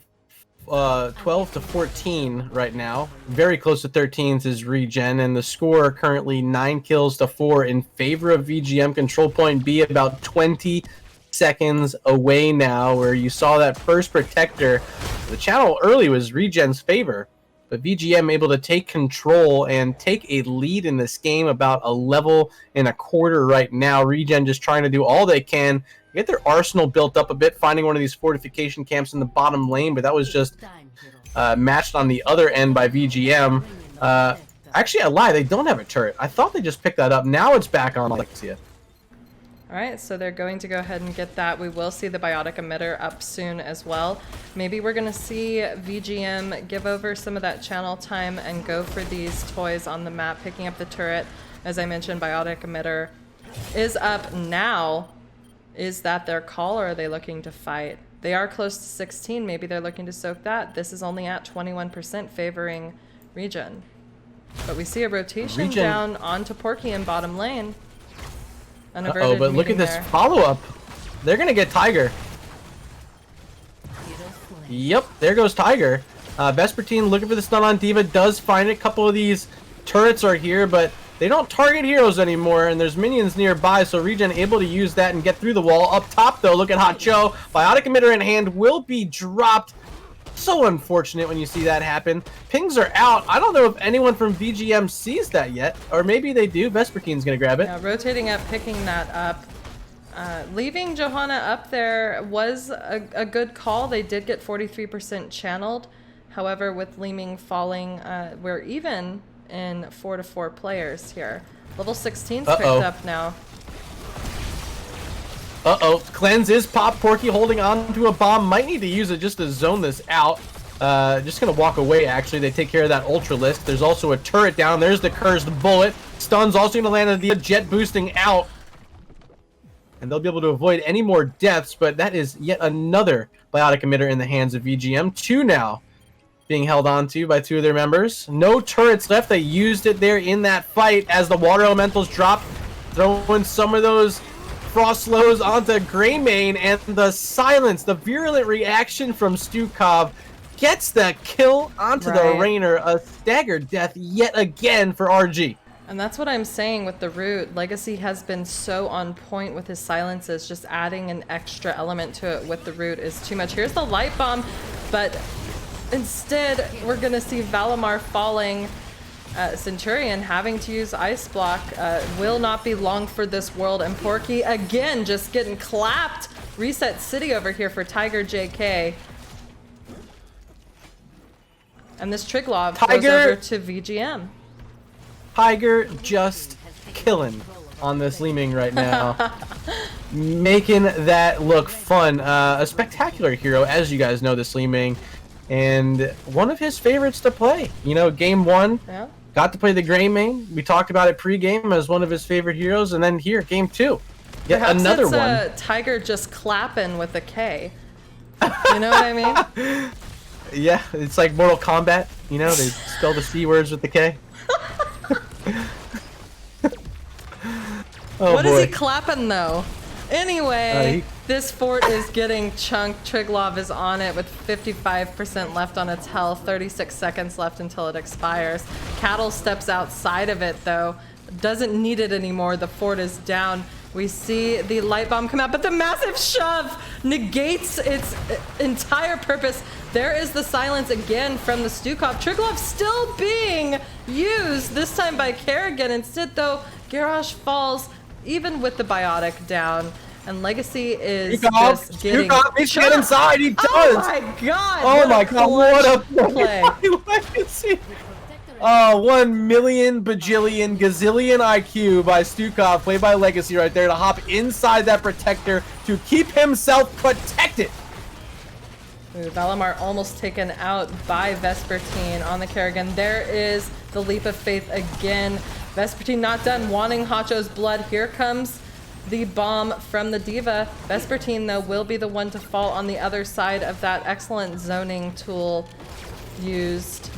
12 to 14 right now. Very close to 13s is ReGen, and the score currently 9 kills to 4 in favor of VGM. Control point B about 20 seconds away now, where you saw that first protector. The channel early was ReGen's favor, but VGM able to take control and take a lead in this game, about a level and a quarter right now. ReGen just trying to do all they can, get their arsenal built up a bit, finding one of these fortification camps in the bottom lane, but that was just matched on the other end by VGM. Actually, I lie, they don't have a turret. I thought they just picked that up. Now it's back on Slexia. Alright, so they're going to go ahead and get that. We will see the biotic emitter up soon as well. Maybe we're going to see VGM give over some of that channel time and go for these toys on the map, picking up the turret. As I mentioned, biotic emitter is up now. Is that their call, or are they looking to fight? They are close to 16. Maybe they're looking to soak that. This is only at 21%, favoring ReGen. But we see a rotation ReGen. down onto Porky in bottom lane. Uh-oh, but look at this follow-up. They're gonna get Tiger. Yep, there goes Tiger. Vespertine looking for the stun on D.Va, does find it. A couple of these turrets are here, but they don't target heroes anymore, and there's minions nearby, so ReGen able to use that and get through the wall. Up top, though, look at Hacho. Biotic emitter in hand will be dropped. So unfortunate when you see that happen. Pings are out. I don't know if anyone from VGM sees that yet, or maybe they do. Vespertine's gonna grab it. Yeah, rotating up, picking that up. Leaving Johanna up there was a good call. They did get 43% channeled. However, with Leeming falling, we're even in 4-4 players here. Level 16's picked up now. Uh-oh, cleanse is pop. Porky holding on to a bomb. Might need to use it just to zone this out. Just gonna walk away, actually. They take care of that Ultralisk. There's also a turret down. There's the cursed bullet. Stun's also gonna land on the jet boosting out. And they'll be able to avoid any more deaths, but that is yet another biotic emitter in the hands of VGM. 2 now being held on to by 2 of their members. No turrets left. They used it there in that fight as the water elementals dropped, throwing some of those frost slows onto Greymane, and the silence, the virulent reaction from StoiC gets the kill onto the Rainer. A staggered death yet again for RG. And that's what I'm saying with the root. Legacy has been so on point with his silences. Just adding an extra element to it with the root is too much. Here's the light bomb, but instead we're gonna see Valimar falling. Centurion having to use Ice Block will not be long for this world. And Porky again just getting clapped. Reset City over here for Tiger JK. And this Triglav goes over to VGM. Tiger just killing on this Leeming right now. Making that look fun. A spectacular hero, as you guys know, this Leeming. And one of his favorites to play. You know, game 1. Yeah. Got to play the Greymane. We talked about it pre-game as one of his favorite heroes, and then here, game 2, yet Perhaps another it's, one. Tiger just clapping with a K. You know what I mean? Yeah, it's like Mortal Kombat. You know, they spell the C words with the K. Oh, what boy. is he clapping though? Anyway, this fort is getting chunked. Triglav is on it with 55% left on its health, 36 seconds left until it expires. Cattle steps outside of it though, doesn't need it anymore. The fort is down. We see the light bomb come out, but the massive shove negates its entire purpose. There is the silence again from the StoiC. Triglav still being used, this time by Kerrigan. Instead though, Garrosh falls even with the biotic down, and Legacy is just getting needs to get inside. He does. Oh my god! Oh my god! What a play! Legacy. Oh, 1 million bajillion gazillion IQ by StoiC, played by Legacy right there to hop inside that protector to keep himself protected. Ooh, Valimar almost taken out by Vespertine on the Kerrigan. There is the leap of faith again. Vespertine not done wanting Hacho's blood. Here comes the bomb from the D.Va. Vespertine, though, will be the one to fall on the other side of that excellent zoning tool used.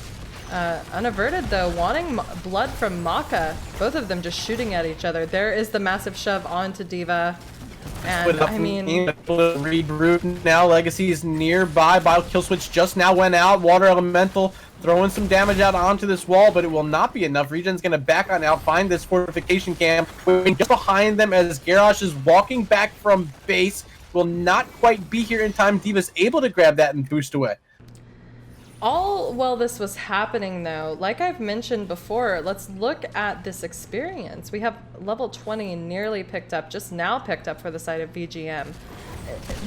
Unaverted, though, wanting blood from Maka. Both of them just shooting at each other. There is the massive shove onto D.Va. And, I mean... Regroup now. Legacy is nearby. Bio kill switch just now went out. Water Elemental throwing some damage out onto this wall, but it will not be enough. ReGen's going to back on out, find this fortification camp. Just behind them as Garrosh is walking back from base. Will not quite be here in time. D.Va's able to grab that and boost away. All while this was happening, though, like I've mentioned before, let's look at this experience. We have level 20 nearly picked up, just now picked up for the side of VGM.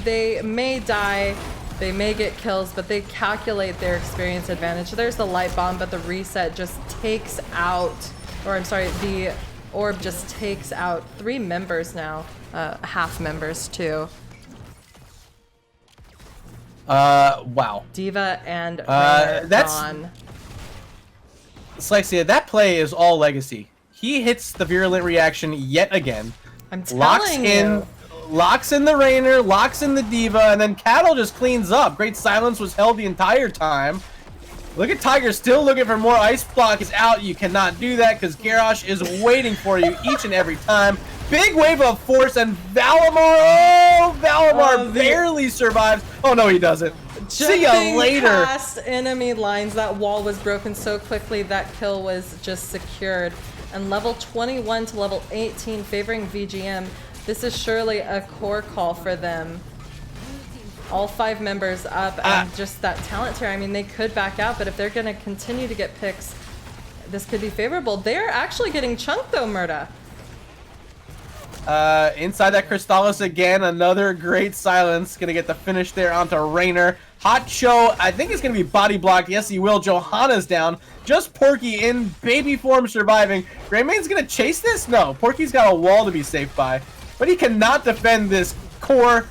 They may die, they may get kills, but they calculate their experience advantage. There's the light bomb, but the reset just takes out, or I'm sorry, the orb just takes out 3 members now, half members too. Wow. D.Va and that's gone. Slexia, that play is all Legacy. He hits the virulent reaction yet again. I'm telling you. Locks in the Rainer, locks in the D.Va, and then Cattle just cleans up. Great silence was held the entire time. Look at Tiger still looking for more ice block. Is out. You cannot do that because Garrosh is waiting for you each and every time. Big wave of force and Valimar barely survives. Oh no, he doesn't. See ya later. Past enemy lines, that wall was broken so quickly that kill was just secured. And level 21 to level 18 favoring VGM. This is surely a core call for them. All 5 members up and just that talent tier. I mean, they could back out, but if they're going to continue to get picks, this could be favorable. They're actually getting chunked though, Murda. Inside that Crystallis again, another great silence. Gonna get the finish there onto Raynor. Hot Show, I think it's gonna be body blocked. Yes, he will. Johanna's down. Just Porky in baby form surviving. Greymaine's gonna chase this? No, Porky's got a wall to be safe by. But he cannot defend this core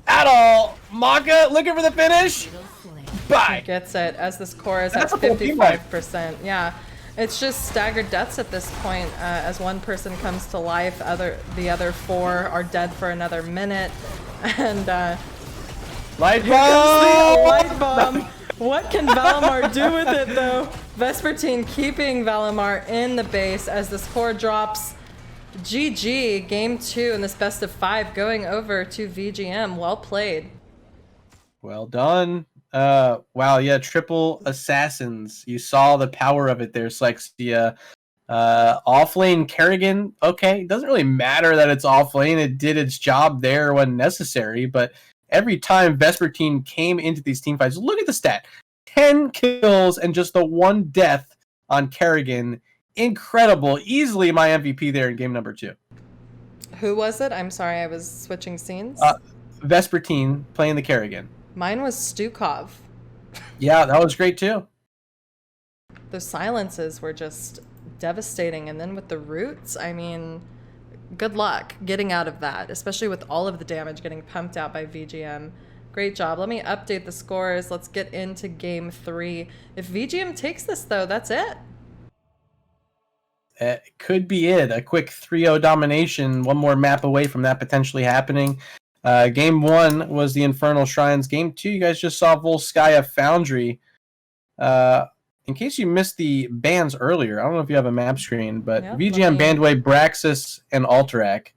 at all. Maka looking for the finish. Bye. He gets it as this core is at 55%. Yeah. It's just staggered deaths at this point. As one person comes to life, the other 4 are dead for another minute. And light bomb! Light bomb. What can Valimar do with it though? Vespertine keeping Valimar in the base as the score drops. GG, game 2 in this best of 5 going over to VGM. Well played. Well done. Wow, yeah, triple assassins. You saw the power of it there, Slexia. Offlane Kerrigan, okay, doesn't really matter that it's offlane. It did its job there when necessary, but every time Vespertine came into these team fights, look at the stat. 10 kills and just the 1 death on Kerrigan. Incredible. Easily my MVP there in game number 2. Who was it? I'm sorry, I was switching scenes. Vespertine playing the Kerrigan. Mine was Stukov. Yeah, that was great too. Those silences were just devastating. And then with the roots, I mean, good luck getting out of that, especially with all of the damage getting pumped out by VGM. Great job. Let me update the scores. Let's get into game 3. If VGM takes this though, that's it. It could be it. A quick 3-0 domination. One more map away from that potentially happening. Game 1 was the Infernal Shrines. Game 2, you guys just saw Volskaya Foundry. In case you missed the bans earlier, I don't know if you have a map screen, but yep, VGM banned away Braxis and Alterac.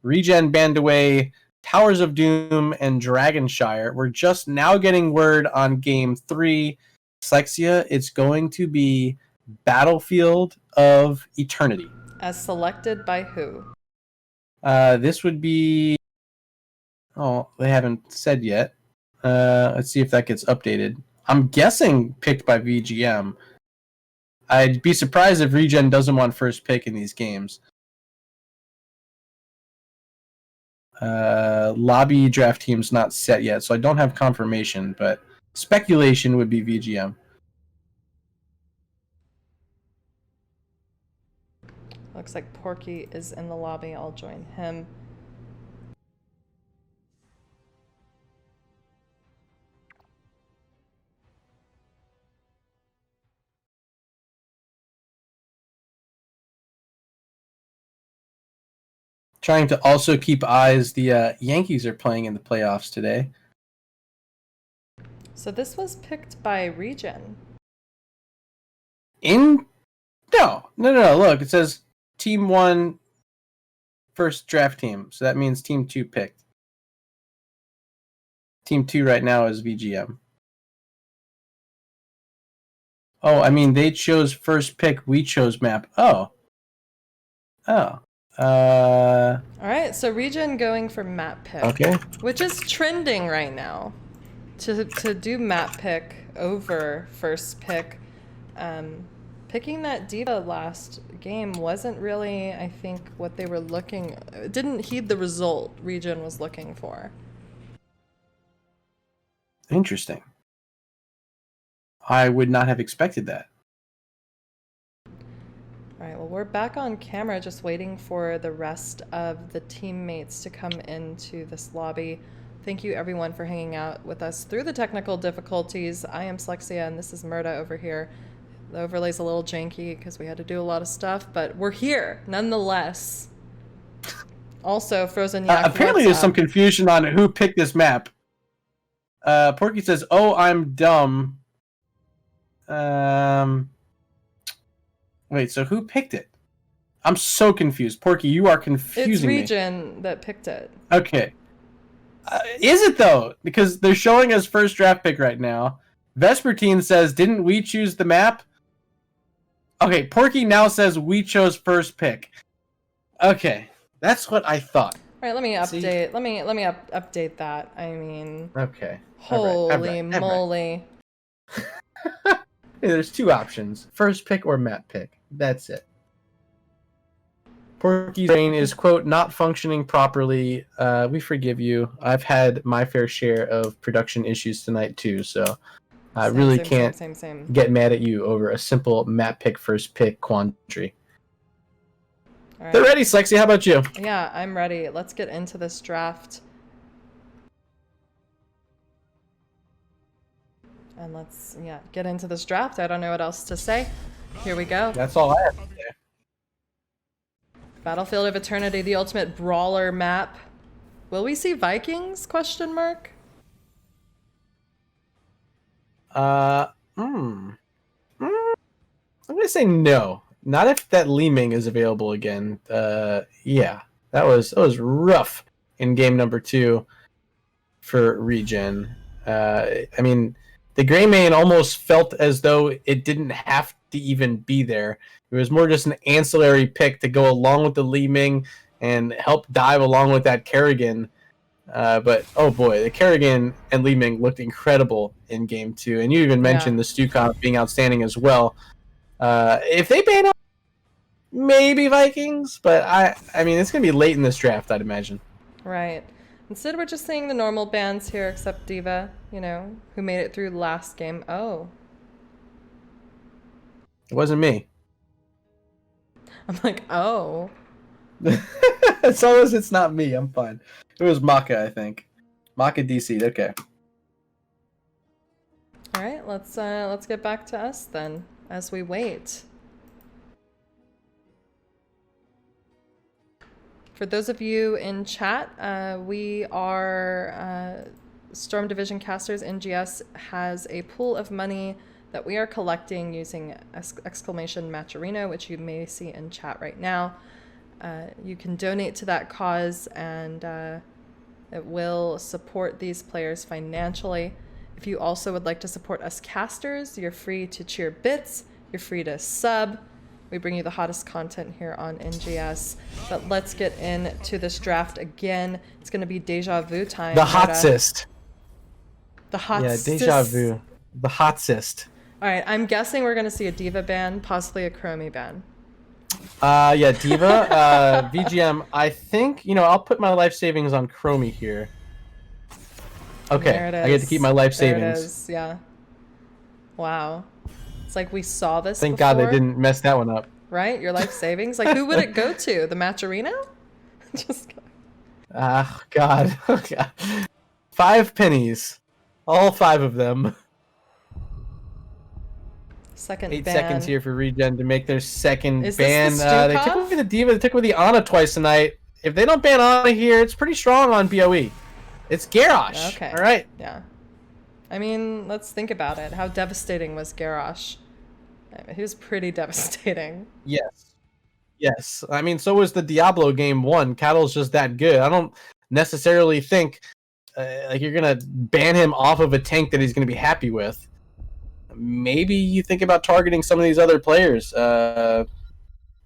ReGen banned away Towers of Doom and Dragonshire. We're just now getting word on Game 3. Slexia, it's going to be Battlefield of Eternity. As selected by who? This would be... Oh, they haven't said yet. Let's see if that gets updated. I'm guessing picked by VGM. I'd be surprised if ReGen doesn't want first pick in these games. Lobby draft team's not set yet, so I don't have confirmation, but speculation would be VGM. Looks like Porky is in the lobby. I'll join him. Trying to also keep eyes. The Yankees are playing in the playoffs today. So this was picked by ReGen. No. Look, it says Team 1 first draft team. So that means Team 2 picked. Team 2 right now is VGM. Oh, I mean, they chose first pick. We chose map. Oh. All right, so ReGen going for map pick. Okay. Which is trending right now. To do map pick over first pick. Picking that diva last game wasn't really, I think, what they were looking... It didn't heed the result ReGen was looking for. Interesting. I would not have expected that. All right, well, we're back on camera just waiting for the rest of the teammates to come into this lobby. Thank you, everyone, for hanging out with us through the technical difficulties. I am Slexia, and this is Murda over here. The overlay's a little janky because we had to do a lot of stuff, but we're here, nonetheless. Also, Frozen Yak, apparently there's some confusion on who picked this map. Porky says, "Oh, I'm dumb." Wait, so who picked it? I'm so confused. Porky, you are It's confusing me. ReGen that picked it. Okay. Is it though? Because they're showing us first draft pick right now. Vespertine says, didn't we choose the map? Okay, Porky now says we chose first pick. Okay, that's what I thought. All right, let me update. See? Let me update that. I mean, Okay. holy moly. Hey, there's two options: first pick or map pick. That's it. Porky's brain is, quote, not functioning properly. We forgive you. I've had my fair share of production issues tonight too, so I really can't get mad at you over a simple map pick first pick quandary. Right. They're ready, Slexia. How about you? Yeah, I'm ready. Let's get into this draft. And let's, get into this draft. I don't know what else to say. Here we go. That's all I have to say. Battlefield of Eternity, the ultimate brawler map. Will we see Vikings? Question mark. I'm gonna say no. Not if that Liming is available again. Yeah, that was rough in game number 2 for ReGen. I mean, the Greymane almost felt as though it didn't have to even be there. It was more just an ancillary pick to go along with the Liming and help dive along with that Kerrigan. But oh boy, the Kerrigan and Liming looked incredible in game 2, and you even mentioned the StoiC being outstanding as well. If they ban out, maybe Vikings, but I mean, it's gonna be late in this draft, I'd imagine. Right. Instead, we're just seeing the normal bans here, except D.Va, who made it through last game. Oh. It wasn't me. I'm like, oh. As long as it's not me, I'm fine. It was Maka, I think. Maka DC'd, okay. All right, let's get back to us then, as we wait. For those of you in chat, we are Storm Division casters. NGS has a pool of money that we are collecting using exclamation Matcherino, which you may see in chat right now. You can donate to that cause, and it will support these players financially. If you also would like to support us casters, you're free to cheer bits, you're free to sub. We bring you the hottest content here on NGS. But let's get into this draft again. It's going to be deja vu time. The hotsist. The hotsist. Yeah, deja vu. The hotsist. All right, I'm guessing we're going to see a D.Va ban, possibly a Chromie ban. Yeah, D.Va. VGM, I think, I'll put my life savings on Chromie here. Okay, I get to keep my life savings. There it is, yeah. Wow. It's like we saw this Thank before. God they didn't mess that one up. Right? Your life savings? Like, who would it go to? The Matcherino? Just kidding. Ah, God. Oh, God. 5 pennies. All 5 of them. Second 8 ban. seconds here for ReGen to make their second Is ban. This the they took away the D.Va, they took away the Ana twice tonight. If they don't ban Ana here, it's pretty strong on BOE. It's Garrosh. Okay. All right. Yeah. I mean, let's think about it. How devastating was Garrosh? He was pretty devastating. Yes. Yes. I mean, so was the Diablo game 1. Cattle's just that good. I don't necessarily think like you're going to ban him off of a tank that he's going to be happy with. Maybe you think about targeting some of these other players.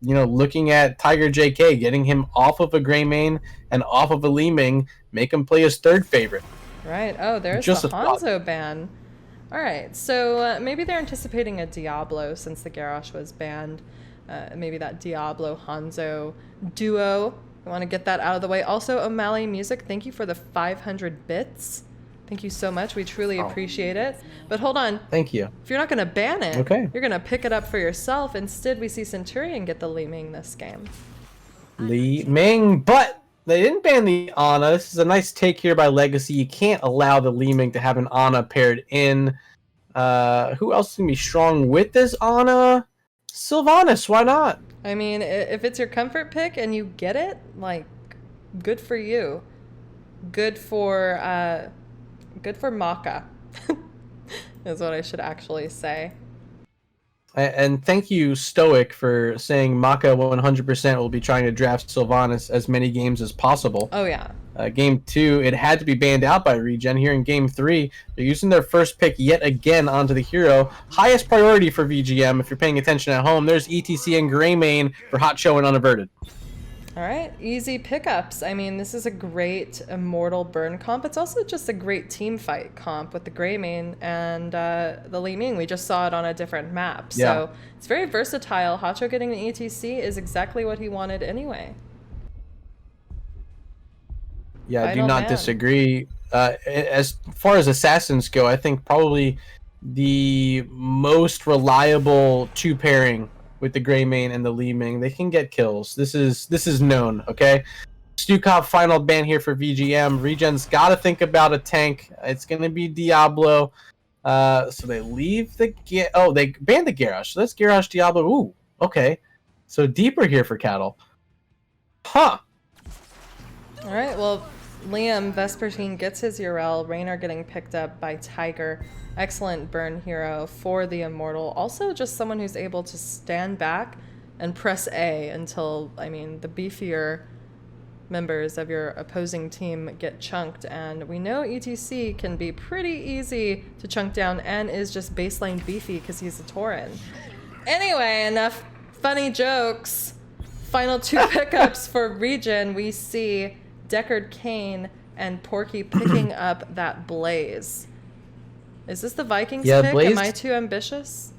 Looking at Tiger JK, getting him off of a Greymane and off of a Liming, make him play his third favorite. Right. Oh, there's the Hanzo ban. All right. So maybe they're anticipating a Diablo since the Garrosh was banned. Maybe that Diablo Hanzo duo. I want to get that out of the way. Also, O'Malley Music, thank you for the 500 bits. Thank you so much. We truly appreciate it. But hold on. Thank you. If you're not going to ban it, okay, you're going to pick it up for yourself. Instead, we see Centurion get the Liming this game. Liming, but they didn't ban the Ana. This is a nice take here by Legacy. You can't allow the Liming to have an Ana paired in. Who else can be strong with this Ana? Sylvanas, why not? I mean, if it's your comfort pick and you get it, like, good for you. Good for Maka, is what I should actually say. And thank you, StoiC, for saying Maka 100% will be trying to draft Sylvanas as many games as possible. Oh yeah. Game 2, it had to be banned out by ReGen. Here in Game 3, they're using their first pick yet again onto the hero. Highest priority for VGM, if you're paying attention at home. There's ETC and Greymane for Hot Show and Unaverted. All right, easy pickups. I mean, this is a great Immortal burn comp. It's also just a great team fight comp with the Greymane and the Li Ming. We just saw it on a different map. So it's very versatile. Hacho getting an ETC is exactly what he wanted anyway. Yeah, I do not disagree. As far as assassins go, I think probably the most reliable two pairing with the Greymane and the Li Ming. They can get kills. This is known, okay? Stukov final ban here for VGM. ReGen's got to think about a tank. It's going to be Diablo. So they leave the... they banned the Garrosh. So that's Garrosh, Diablo. Ooh, okay. So deeper here for Cattle. Huh. All right, well, Liam Vespertine gets his Urel. Raynor getting picked up by Tiger. Excellent burn hero for the Immortal. Also just someone who's able to stand back and press A until, I mean, the beefier members of your opposing team get chunked. And we know ETC can be pretty easy to chunk down and is just baseline beefy because he's a Tauren. Anyway, enough funny jokes. Final two pickups for ReGen. We see Deckard Cain and Porky picking up that Blaze. Is this the Vikings pick? Blaze? Am I too ambitious?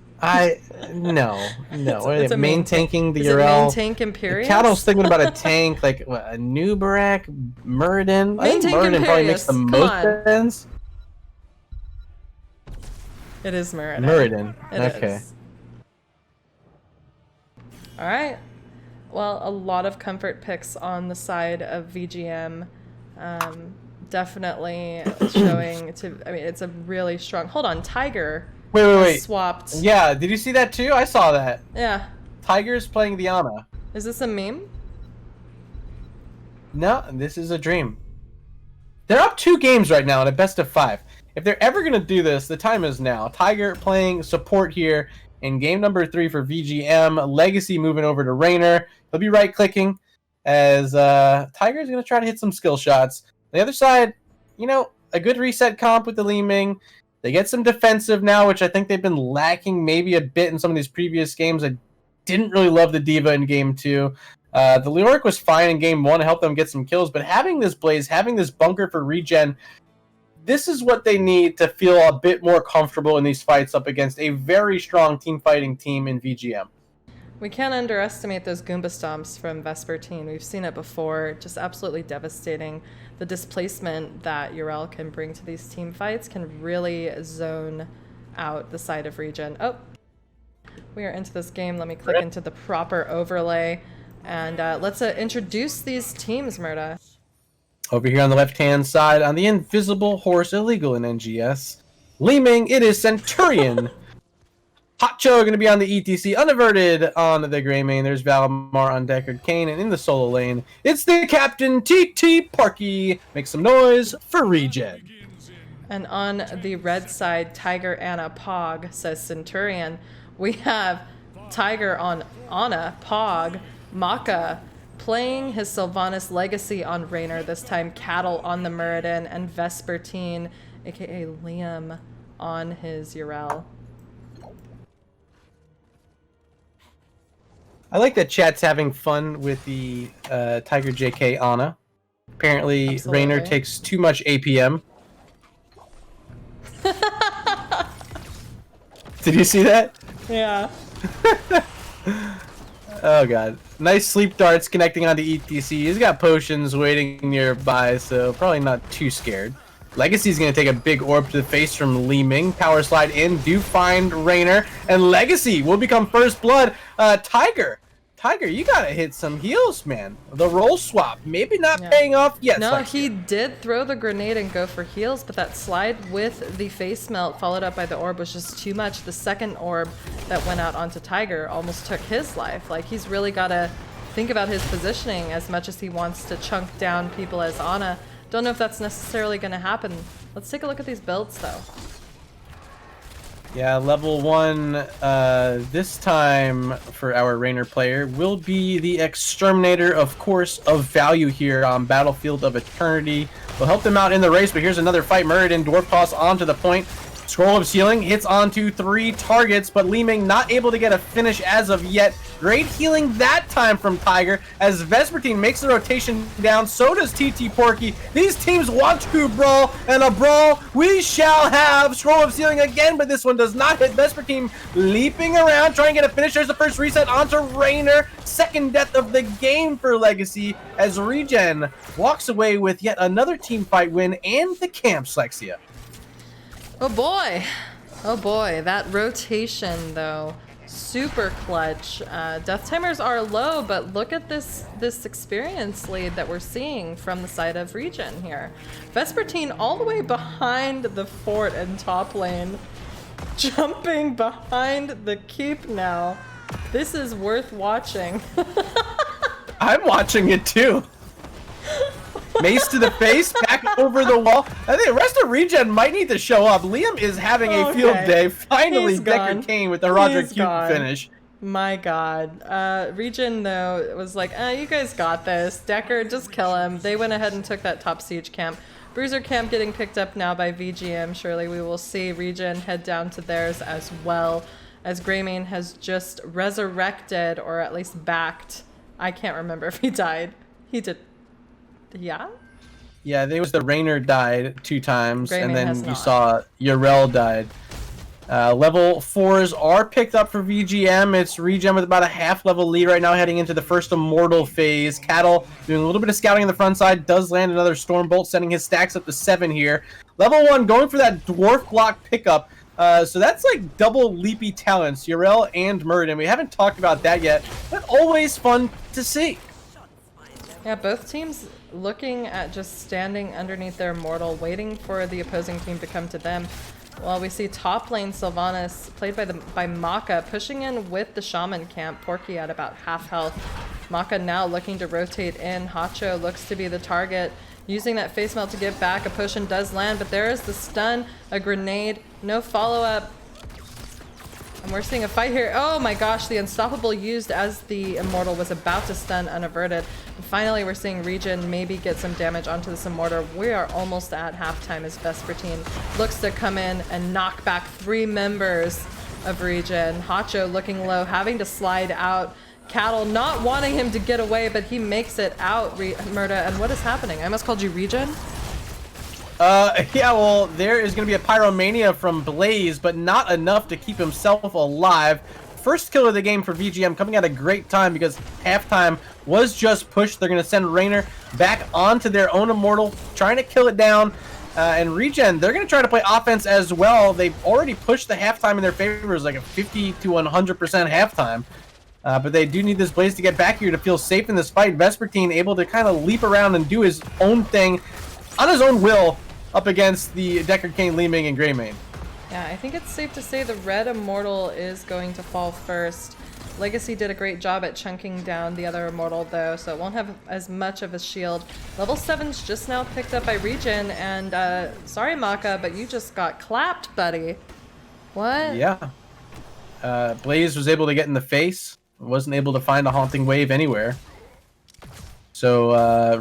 No. It's a main tanking the Is Urel. it main tank Imperius? Cattle's thinking about a tank like what, a Nubarak, Murden. I think Murden probably makes the most sense. It is Murden. Murden. It Okay. is. All right. Well, a lot of comfort picks on the side of VGM. Definitely showing to... I mean, it's a really strong... Hold on, Tiger Wait. swapped. Yeah, did you see that too? I saw that. Yeah. Tiger's playing the Ana. Is this a meme? No, this is a dream. They're up 2 games right now in a best of 5. If they're ever going to do this, the time is now. Tiger playing support here in game number 3 for VGM. Legacy moving over to Raynor. He'll be right-clicking as Tiger's going to try to hit some skill shots. On the other side, you know, a good reset comp with the Li Ming. They get some defensive now, which I think they've been lacking maybe a bit in some of these previous games. I didn't really love the Diva in game 2. The Leoric was fine in game 1 to help them get some kills, but having this Blaze, having this bunker for ReGen, this is what they need to feel a bit more comfortable in these fights up against a very strong team fighting team in VGM. We can't underestimate those Goomba Stomps from Vespertine. We've seen it before. Just absolutely devastating. The displacement that Urel can bring to these team fights can really zone out the side of ReGen. Oh, we are into this game. Let me click into the proper overlay. And let's introduce these teams, Murda. Over here on the left-hand side, on the invisible horse, illegal in NGS. Li Ming, it is Centurion. Hotcho going to be on the ETC, unaverted on the Greymane. There's Valimar on Deckard Cain, and in the solo lane, it's the Captain TT Parky. Make some noise for ReGen. And on the red side, Tiger Anna Pog, says Centurion. We have Tiger on Anna Pog, Maka playing his Sylvanas Legacy on Raynor, this time Cattle on the Muradin, and Vespertine, aka Liam, on his Urel. I like that chat's having fun with the Tiger JK Ana. Apparently, Raynor takes too much APM. Did you see that? Yeah. Oh god. Nice sleep darts connecting onto ETC. He's got potions waiting nearby, so probably not too scared. Legacy's going to take a big orb to the face from Li Ming. Power slide in, do find Raynor, and Legacy will become first blood. Tiger, you got to hit some heals, man. The roll swap, maybe not paying off yet. No, he did throw the grenade and go for heals, but that slide with the face melt followed up by the orb was just too much. The second orb that went out onto Tiger almost took his life. Like, he's really got to think about his positioning as much as he wants to chunk down people as Ana. Don't know if that's necessarily going to happen. Let's take a look at these builds, though. Yeah, level 1 this time for our Rainer player will be the Exterminator, of course, of value here on Battlefield of Eternity. Will help them out in the race, but here's another fight. Murda Dwarf Toss onto the point. Scroll of Healing hits onto 3 targets, but Li Ming not able to get a finish as of yet. Great healing that time from Tiger as Vespertine makes the rotation down. So does TT Porky. These teams want to brawl, and a brawl we shall have. Scroll of Healing again, but this one does not hit. Vespertine leaping around, trying to get a finish. There's the first reset onto Rainer. Second death of the game for Legacy as ReGen walks away with yet another team fight win and the camp, Slexia. Oh boy. Oh boy. That rotation, though, super clutch. Death timers are low, but look at this experience lead that we're seeing from the side of ReGen here. Vespertine all the way behind the fort and top lane, jumping behind the keep now. This is worth watching. I'm watching it too. Mace to the face, back over the wall. I think the rest of ReGen might need to show up. Liam is having a field day. Finally, Deckard Cain with the Roger Cube finish. My god. ReGen, though, was like, you guys got this. Deckard, just kill him. They went ahead and took that top siege camp. Bruiser camp getting picked up now by VGM. Surely we will see ReGen head down to theirs as well, as Greymane has just resurrected, or at least backed. I can't remember if he died. He did. Yeah? Yeah, there was the Rainer died 2 times, Greymane and then has you not. saw Yarel died. Level 4s are picked up for VGM. It's ReGen with about a half-level lead right now, heading into the first Immortal Phase. Cattle doing a little bit of scouting on the front side, does land another Stormbolt, sending his stacks up to 7 here. Level 1 going for that Dwarf block pickup. So that's like double leapy talents, Yarel and Murda. We haven't talked about that yet, but always fun to see. Yeah, both teams looking at just standing underneath their Immortal, waiting for the opposing team to come to them. While we see top lane Sylvanas, played by Maka, pushing in with the Shaman camp. Porky at about half health. Maka now looking to rotate in. Hacho looks to be the target, using that face melt to get back. A potion does land, but there is the stun, a grenade, no follow-up. And we're seeing a fight here. Oh my gosh, the Unstoppable used as the Immortal was about to stun unaverted. And finally, we're seeing ReGen maybe get some damage onto this Immortal. We are almost at halftime as Vespertine looks to come in and knock back 3 members of ReGen. Hacho looking low, having to slide out. Cattle not wanting him to get away, but he makes it out, Murda. And what is happening? I almost called you ReGen? Yeah, well, there is going to be a Pyromania from Blaze, but not enough to keep himself alive. First kill of the game for VGM, coming at a great time because halftime was just pushed. They're going to send Rainer back onto their own Immortal, trying to kill it down. And ReGen, they're going to try to play offense as well. They've already pushed the halftime in their favor. It was like a 50 to 100% halftime. But they do need this Blaze to get back here to feel safe in this fight. Vespertine able to kind of leap around and do his own thing on his own will up against the Deckard Cain, Li Ming, and Greymane. Yeah, I think it's safe to say the red Immortal is going to fall first. Legacy did a great job at chunking down the other Immortal, though, so it won't have as much of a shield. Level 7's just now picked up by ReGen, and sorry, Maka, but you just got clapped, buddy. What? Yeah. Blaze was able to get in the face. Wasn't able to find a Haunting Wave anywhere. So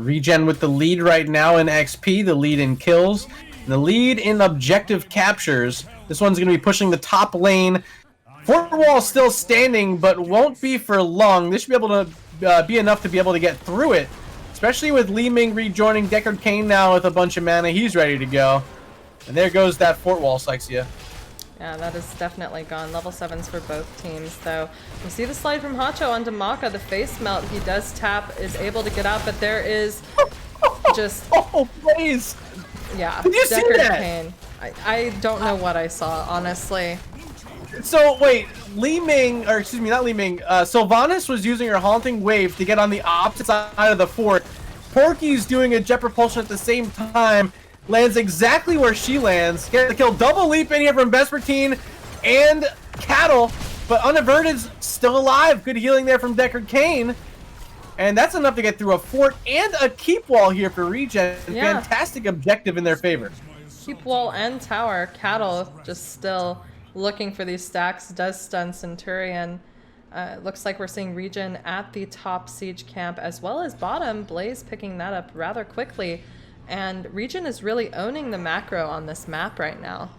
ReGen with the lead right now in XP, the lead in kills, the lead in objective captures. This one's going to be pushing the top lane. Fort wall still standing, but won't be for long. This should be able to be enough to be able to get through it, especially with Li Ming rejoining Deckard Cain now with a bunch of mana. He's ready to go. And there goes that fort wall, Slexia. Yeah, that is definitely gone. Level 7s for both teams, though. We see the slide from Hacho onto Maka. The face melt, he does tap, is able to get out, but there is just... Oh, Blaze! Yeah, Did you see that? Cain. I don't know what I saw, honestly. So, wait, Li Ming, or excuse me, not Li Ming, Sylvanas was using her Haunting Wave to get on the opposite side of the fort. Porky's doing a Jet Propulsion at the same time. Lands exactly where she lands. Get the kill. Double leap in here from Vespertine and Cattle, but Unaverted's still alive. Good healing there from Deckard Cain. And that's enough to get through a fort and a keep wall here for ReGen. Yeah. Fantastic objective in their favor. Keep wall and tower. Cattle just still looking for these stacks, does stun Centurion. Looks like we're seeing ReGen at the top siege camp as well as bottom. Blaze picking that up rather quickly. And ReGen is really owning the macro on this map right now.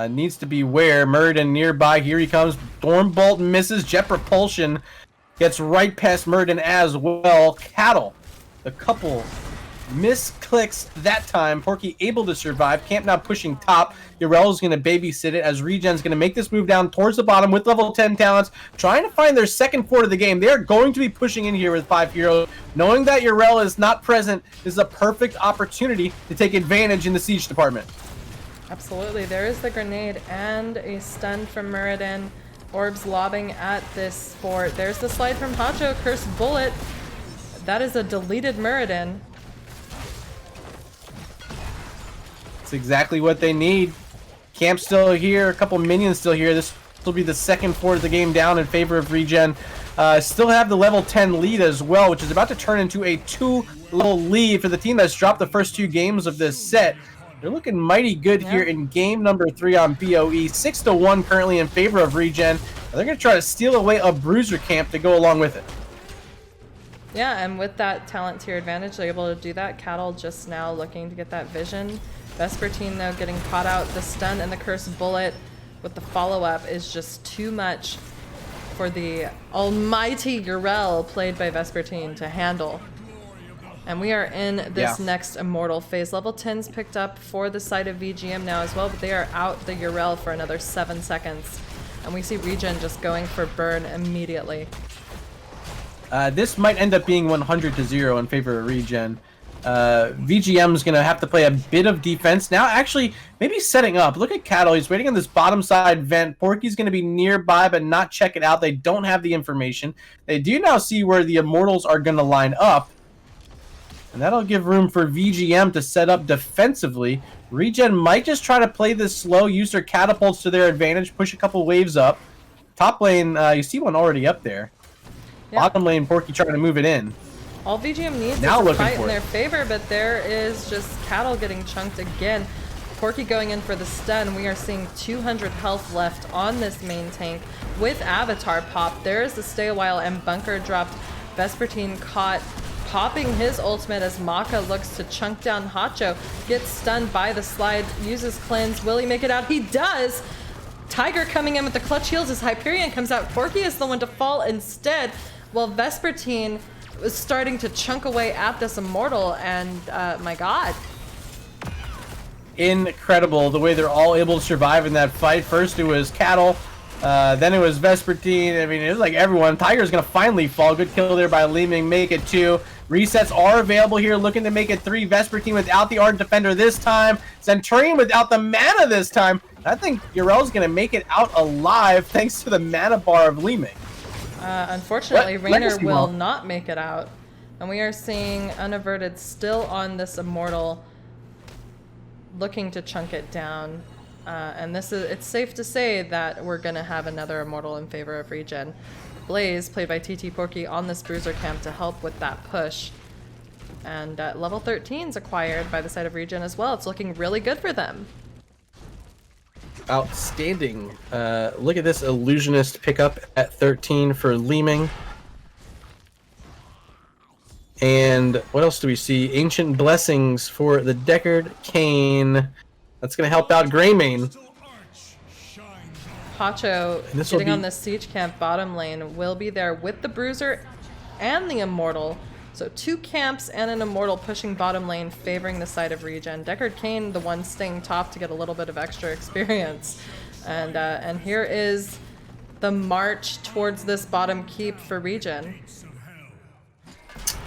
Needs to beware. Murda nearby. Here he comes. Stormbolt misses. Jet Propulsion gets right past Murda as well. Cattle. The couple misclicks that time. Porky able to survive. Camp now pushing top. Urel's going to babysit it as ReGen's going to make this move down towards the bottom with level 10 talents, trying to find their second fort of the game. They're going to be pushing in here with 5 heroes. Knowing that Urel is not present, this is a perfect opportunity to take advantage in the siege department. Absolutely. There is the grenade and a stun from Muradin. Orbs lobbing at this fort. There's the slide from Hacho. Cursed Bullet. That is a deleted Muradin. It's exactly what they need. Camp still here. A couple minions still here. This will be the second fort of the game down in favor of ReGen. Still have the level 10 lead as well, which is about to turn into a 2-level lead for the team that's dropped the first 2 games of this set. They're looking mighty good here in game number 3 on BOE. 6-1 currently in favor of ReGen. They're going to try to steal away a bruiser camp to go along with it. Yeah, and with that talent tier advantage, they're able to do that. Cattle just now looking to get that vision. Vespertine, though, getting caught out. The stun and the Cursed Bullet with the follow-up is just too much for the almighty Urel, played by Vespertine, to handle. And we are in this next Immortal Phase. Level 10's picked up for the side of VGM now as well, but they are out the Urel for another 7 seconds. And we see ReGen just going for burn immediately. This might end up being 100-0 in favor of ReGen. VGM's going to have to play a bit of defense. Now, actually, maybe setting up. Look at Cattle. He's waiting on this bottom side vent. Porky's going to be nearby, but not check it out. They don't have the information. They do now see where the Immortals are going to line up. And that'll give room for VGM to set up defensively. ReGen might just try to play this slow, use their catapults to their advantage, push a couple waves up. Top lane, you see one already up there. Yep. Bottom lane, Porky trying to move it in. All VGM needs is a fight in their favor, but there is just Cattle getting chunked again. Porky going in for the stun. We are seeing 200 health left on this main tank with Avatar pop. There is the stay a while and bunker dropped. Vespertine caught popping his ultimate as Maka looks to chunk down Hacho. Gets stunned by the slide, uses cleanse. Will he make it out? He does! Tiger coming in with the clutch heals as Hyperion comes out. Porky is the one to fall instead, while Vespertine was starting to chunk away at this Immortal, and my god. Incredible the way they're all able to survive in that fight. First it was Cattle, then it was Vespertine. I mean, it was like everyone. Tiger's gonna finally fall. Good kill there by Leeming, make it 2. Resets are available here, looking to make it 3. Vespertine without the Ardent Defender this time. Centurion without the mana this time. I think Urel's gonna make it out alive thanks to the mana bar of Leeming. Unfortunately, Raynor will not make it out. And we are seeing Unaverted still on this Immortal, looking to chunk it down. And it's safe to say that we're going to have another Immortal in favor of ReGen. Blaze, played by TT Porky, on this Bruiser camp to help with that push. And level 13's acquired by the side of ReGen as well. It's looking really good for them. Outstanding. Look at this Illusionist pickup at 13 for Leeming. And what else do we see? Ancient Blessings for the Deckard Cain. That's going to help out Greymane. Hacho getting on the siege camp bottom lane will be there with the Bruiser and the Immortal. So 2 camps and an Immortal pushing bottom lane, favoring the side of ReGen. Deckard Cain, the one staying top to get a little bit of extra experience. And here is the march towards this bottom keep for ReGen.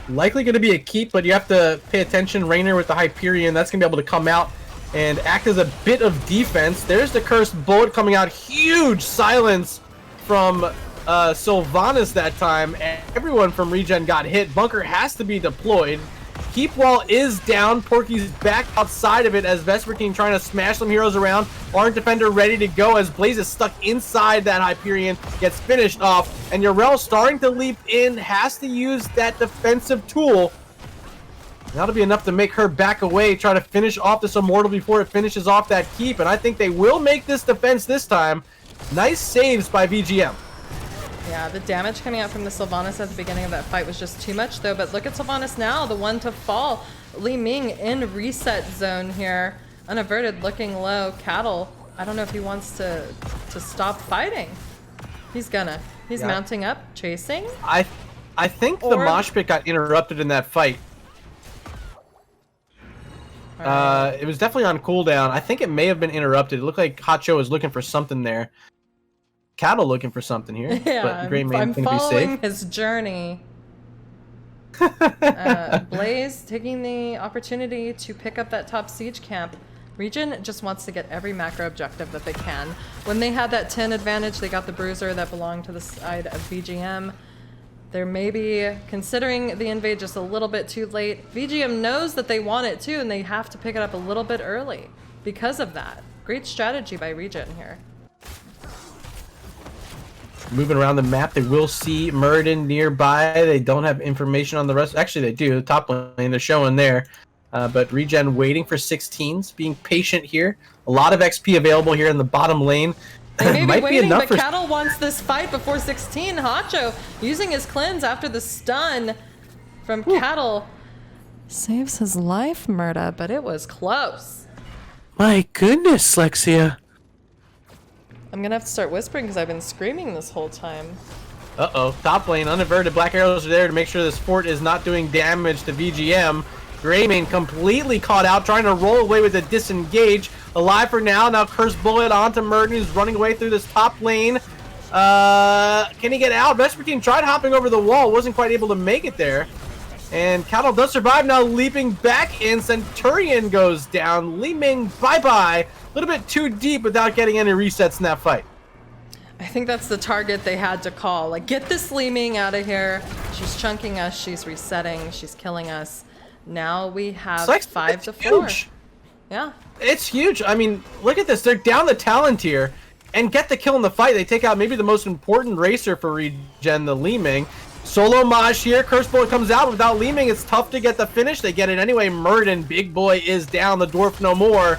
Likely going to be a keep, but you have to pay attention. Raynor with the Hyperion, that's going to be able to come out and act as a bit of defense. There's the Cursed Bullet coming out. Huge silence from Sylvanas that time, and everyone from ReGen got hit. Bunker has to be deployed. Keep wall is down. Porky's back outside of it as Vespertine trying to smash some heroes around. Ardent Defender ready to go as Blaze is stuck inside that Hyperion, gets finished off, and Urel starting to leap in, has to use that defensive tool. That'll be enough to make her back away, try to finish off this Immortal before it finishes off that keep, and I think they will make this defense this time. Nice saves by VGM. Yeah, the damage coming out from the Sylvanas at the beginning of that fight was just too much, though. But look at Sylvanas now, the one to fall. Li Ming in reset zone here. Unaverted, looking low. Cattle, I don't know if he wants to stop fighting. He's gonna. He's mounting up, chasing. I think the mosh pit got interrupted in that fight. It was definitely on cooldown. I think it may have been interrupted. It looked like Hacho was looking for something there. Cattle looking for something here. Yeah, but Great I'm Man's gonna be following safe. his journey. Blaze taking the opportunity to pick up that top siege camp. ReGen just wants to get every macro objective that they can. When they had that 10 advantage, they got the bruiser that belonged to the side of VGM. They're maybe considering the invade just a little bit too late. VGM knows that they want it too, and they have to pick it up a little bit early because of that. Great strategy by ReGen here. Moving around the map, they will see Murda nearby. They don't have information on the rest. Actually, they do. The top lane, they're showing there. But ReGen waiting for 16s, being patient here. A lot of XP available here in the bottom lane. They may Might be waiting, be enough but for... Cattle wants this fight before 16. Hacho using his cleanse after the stun from Cattle. Saves his life, Murda, but it was close. My goodness, Slexia. I'm gonna have to start whispering because I've been screaming this whole time. Uh-oh. Top lane, unaverted. Black arrows are there to make sure this fort is not doing damage to VGM. Greymane completely caught out, trying to roll away with a disengage. Alive for now. Now Curse Bullet onto Murda, who's running away through this top lane. Can he get out? Vespertine tried hopping over the wall, wasn't quite able to make it there. And Cattle does survive, now leaping back in. Centurion goes down. Li Ming, bye-bye. A little bit too deep without getting any resets in that fight. I think that's the target they had to call. Like, get this Li Ming out of here. She's chunking us. She's resetting. She's killing us. Now we have 5 to 4. Huge. Yeah. It's huge. I mean, look at this. They're down the talent tier and get the kill in the fight. They take out maybe the most important racer for ReGen, the Li Ming. Solo Maj here. Curse Bullet comes out. Without Li Ming, it's tough to get the finish. They get it anyway. Murda, big boy, is down. The dwarf no more.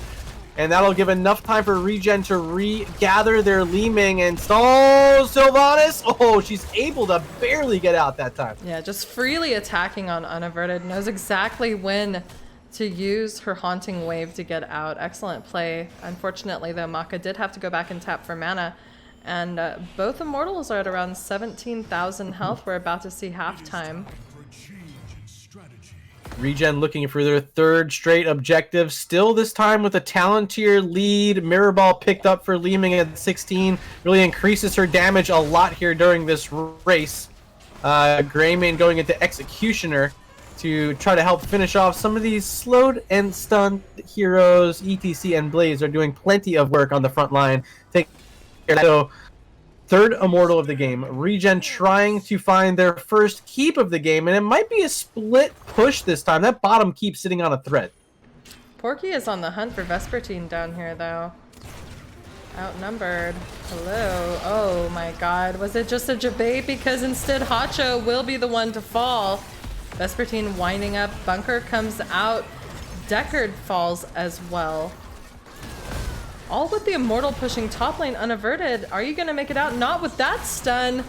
And that'll give enough time for ReGen to regather their Li Ming. And Sylvanas. Oh, she's able to barely get out that time. Yeah, just freely attacking on unaverted. Knows exactly when to use her Haunting Wave to get out. Excellent play. Unfortunately, though, Maka did have to go back and tap for mana. And both Immortals are at around 17,000 health. We're about to see halftime. ReGen looking for their third straight objective. Still this time with a talent tier lead. Mirror Ball picked up for Li Ming at 16. Really increases her damage a lot here during this race. Greymane going into Executioner to try to help finish off some of these slowed and stunned heroes. ETC and Blaze are doing plenty of work on the front line. So, third Immortal of the game. ReGen trying to find their first keep of the game, and it might be a split push this time. That bottom keeps sitting on a thread. Porky is on the hunt for Vespertine down here, though. Outnumbered. Hello. Oh my god. Was it just a debate? Because instead Hacho will be the one to fall. Vespertine winding up. Bunker comes out. Deckard falls as well. All with the Immortal pushing top lane unaverted. Are you going to make it out? Not with that stun.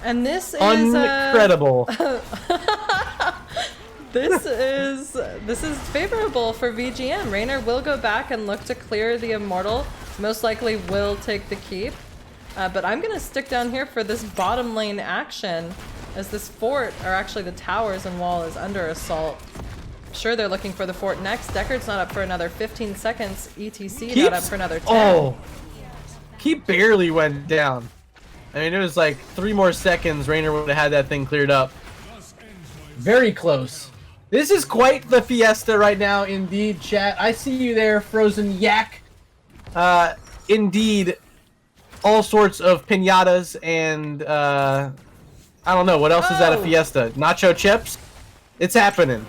And this is... Incredible. This is favorable for VGM. Raynor will go back and look to clear the Immortal. Most likely will take the keep. But I'm going to stick down here for this bottom lane action as this fort, or actually the towers and wall, is under assault. Sure, they're looking for the fort next. Deckard's not up for another 15 seconds. ETC not up for another 10. Oh, he barely went down. I mean, it was like 3 more seconds. Raynor would have had that thing cleared up. Very close. This is quite the fiesta right now, indeed, chat. I see you there, Frozen Yak. Indeed, all sorts of piñatas and I don't know what else is at a fiesta. Nacho chips. It's happening.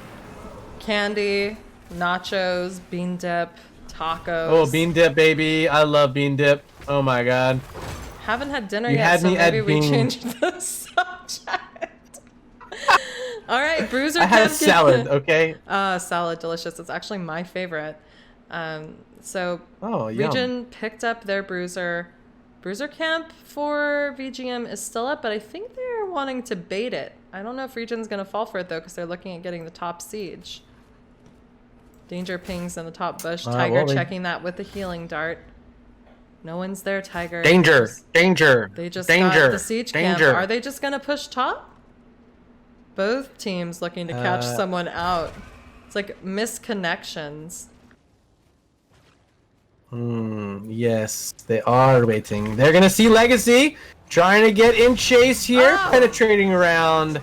Candy, nachos, bean dip, tacos. Oh, bean dip, baby. I love bean dip. Oh my god. Haven't had dinner You yet, had so me at maybe we bean. change the subject. All right, Bruiser. I had a Camp salad, okay? Salad, delicious. It's actually my favorite. So Oh, yum. ReGen picked up their Bruiser. Bruiser Camp for VGM is still up, but I think they're wanting to bait it. I don't know if ReGen's going to fall for it, though, because they're looking at getting the top siege. Danger pings in the top bush. Tiger checking that with the healing dart. No one's there, Tiger. Danger! Danger! They just danger! got the siege camp. Are they just going to push top? Both teams looking to catch someone out. It's like misconnections. Yes, they are waiting. They're gonna see Legacy trying to get in chase here, penetrating around,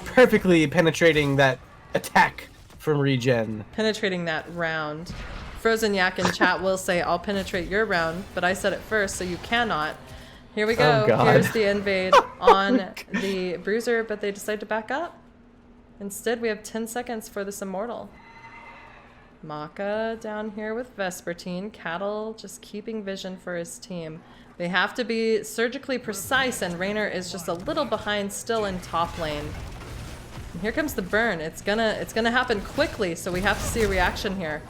perfectly penetrating that attack from ReGen. Penetrating that round. Frozen Yak in chat will say, I'll penetrate your round, but I said it first, so you cannot. Here we go. Here's the invade on the Bruiser, but they decide to back up. Instead, we have 10 seconds for this Immortal. Maka down here with Vespertine. Cattle just keeping vision for his team. They have to be surgically precise, and Raynor is just a little behind still in top lane. And here comes the burn. It's gonna happen quickly, so we have to see a reaction here.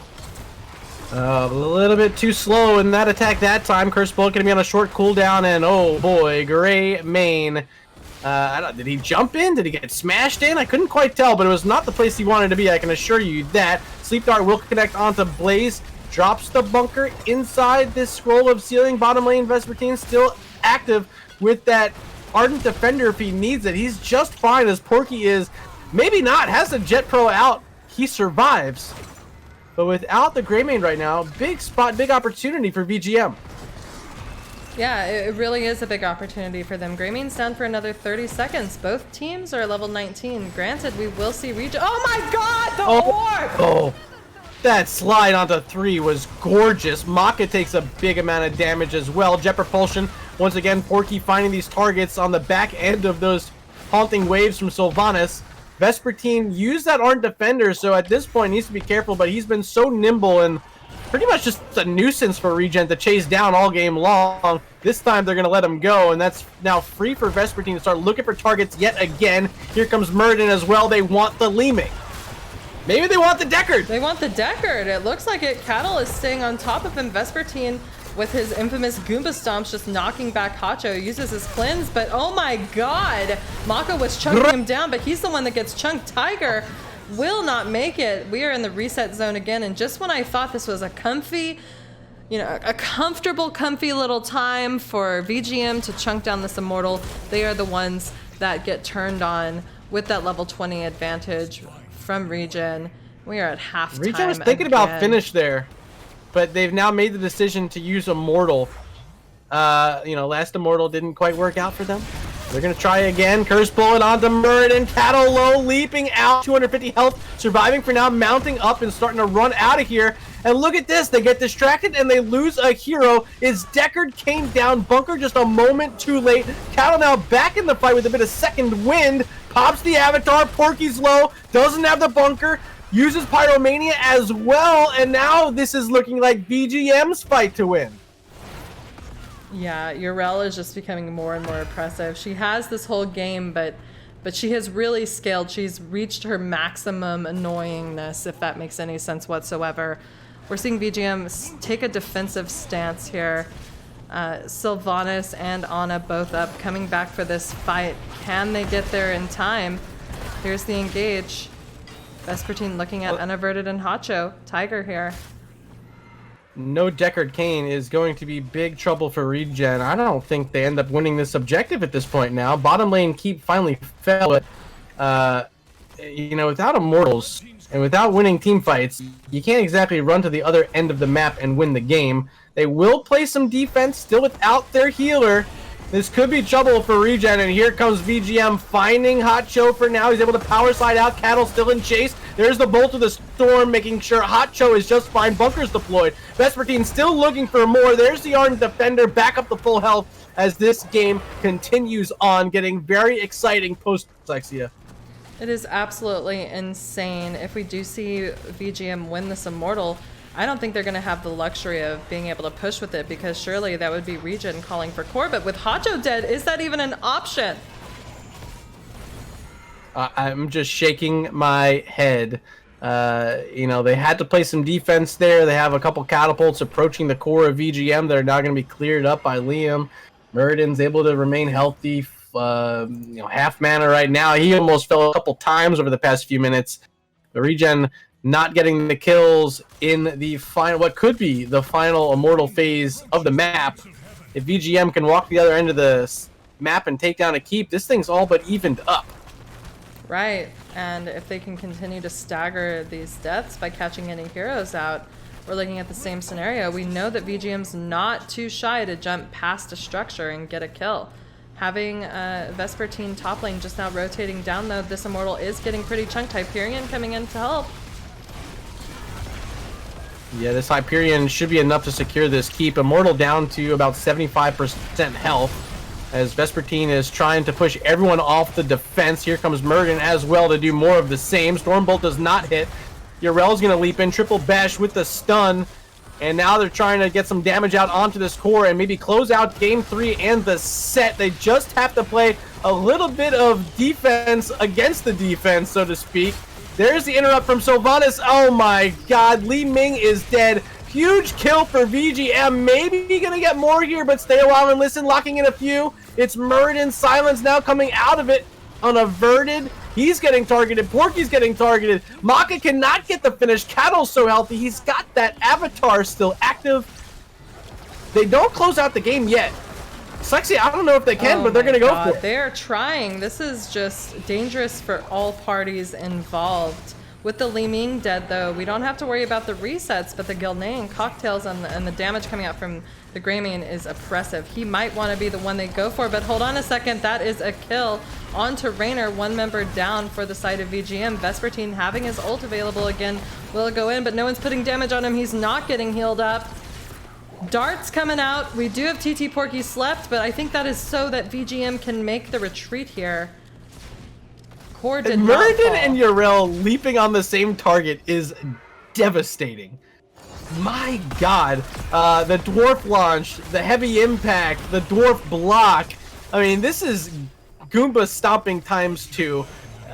A little bit too slow in that attack that time. Curse Bullet gonna be on a short cooldown, and oh boy, Gray Mane. Did he jump in? Did he get smashed in? I couldn't quite tell, but it was not the place he wanted to be, I can assure you that. Sleep Dart will connect onto Blaze, drops the bunker inside this scroll of ceiling. Bottom lane, Vespertine still active with that Ardent Defender if he needs it. He's just fine as Porky is. Maybe not, has the Jet Pro out. He survives. But without the Greymane right now, big spot, big opportunity for VGM. Yeah, it really is a big opportunity for them. Greymane's down for another 30 seconds. Both teams are level 19. Granted, we will see ReGen. Oh my god, the orb! Oh, that slide onto 3 was gorgeous. Maka takes a big amount of damage as well. Jet Propulsion, once again, Porky finding these targets on the back end of those haunting waves from Sylvanas. Vespertine used that Ardent Defender, so at this point needs to be careful, but he's been so nimble and pretty much just a nuisance for ReGen to chase down all game long. This time they're going to let him go, and that's now free for Vespertine to start looking for targets yet again. Here comes Murda as well. They want the Leeming. Maybe they want the Deckard. They want the Deckard. It looks like it. Cattle is staying on top of him. Vespertine with his infamous Goomba Stomps just knocking back Hacho. Uses his cleanse, but oh my god. Maka was chunking him down, but he's the one that gets chunked. Tiger will not make it. We are in the reset zone again, and just when I thought this was a comfy, a comfortable, comfy little time for VGM to chunk down this Immortal, they are the ones that get turned on with that level 20 advantage from ReGen. We are at halftime. ReGen was thinking about finish there, but they've now made the decision to use Immortal. Last Immortal didn't quite work out for them. They're going to try again. Curse Bullet onto Murda. Cattle low, leaping out. 250 health, surviving for now, mounting up and starting to run out of here. And look at this. They get distracted and they lose a hero. Is Deckard came down. Bunker just a moment too late. Cattle now back in the fight with a bit of second wind. Pops the Avatar. Porky's low. Doesn't have the bunker. Uses Pyromania as well. And now this is looking like VGM's fight to win. Yeah, Urel is just becoming more and more oppressive. She has this whole game, but she has really scaled. She's reached her maximum annoyingness, if that makes any sense whatsoever. We're seeing VGM take a defensive stance here. Sylvanas and Ana both up, coming back for this fight. Can they get there in time? Here's the engage. Vespertine looking at Unaverted and Hacho. Tiger here. No Deckard Cain is going to be big trouble for ReGen. I don't think they end up winning this objective at this point now. Bottom lane keep finally fell. Without Immortals and without winning team fights, you can't exactly run to the other end of the map and win the game. They will play some defense still without their healer. This could be trouble for ReGen, and here comes VGM finding Hacho for now. He's able to power slide out. Cattle still in chase. There's the Bolt of the Storm, making sure Hacho is just fine. Bunkers deployed. Vespertine still looking for more. There's the Ardent Defender, back up to full health as this game continues on, getting very exciting post-Slexia. It is absolutely insane. If we do see VGM win this Immortal, I don't think they're going to have the luxury of being able to push with it, because surely that would be ReGen calling for core. But with Hacho dead, is that even an option? I'm just shaking my head. You know, they had to play some defense there. They have a couple catapults approaching the core of VGM that are now going to be cleared up by Liam. Murden's able to remain healthy. You know, half mana right now. He almost fell a couple times over the past few minutes. The ReGen not getting the kills in the final, what could be the final Immortal Phase of the map. If VGM can walk the other end of the map and take down a keep, this thing's all but evened up. Right, and if they can continue to stagger these deaths by catching any heroes out, we're looking at the same scenario. We know that VGM's not too shy to jump past a structure and get a kill. Having Vespertine top lane just now rotating down, though, this Immortal is getting pretty chunked. Hyperion coming in to help. Yeah, this Hyperion should be enough to secure this keep. Immortal down to about 75% health as Vespertine is trying to push everyone off the defense. Here comes Murda as well to do more of the same. Stormbolt does not hit. Yarel's going to leap in, triple bash with the stun. And now they're trying to get some damage out onto this core and maybe close out game 3 and the set. They just have to play a little bit of defense against the defense, so to speak. There's the interrupt from Sylvanas. Oh my god, Li Ming is dead. Huge kill for VGM. Maybe gonna get more here, but stay a while and listen, locking in a few. It's Murden. Silence now coming out of it. Unaverted. He's getting targeted. Porky's getting targeted. Maka cannot get the finish. Cattle's so healthy. He's got that avatar still active. They don't close out the game yet. Slexia, I don't know if they can, but they're going to go for it. They're trying. This is just dangerous for all parties involved. With the Li Ming dead, though, we don't have to worry about the resets, but the Gilnean cocktails and the damage coming out from the Greymane is oppressive. He might want to be the one they go for, but hold on a second. That is a kill onto Raynor. One member down for the side of VGM. Vespertine having his ult available again. Will go in, but no one's putting damage on him. He's not getting healed up. Darts coming out. We do have TT Porky slept, but I think that is so that VGM can make the retreat here. Core did not fall. Murden and Yarel leaping on the same target is devastating. My god. The dwarf launch, the heavy impact, the dwarf block. I mean, this is Goomba stomping ×2.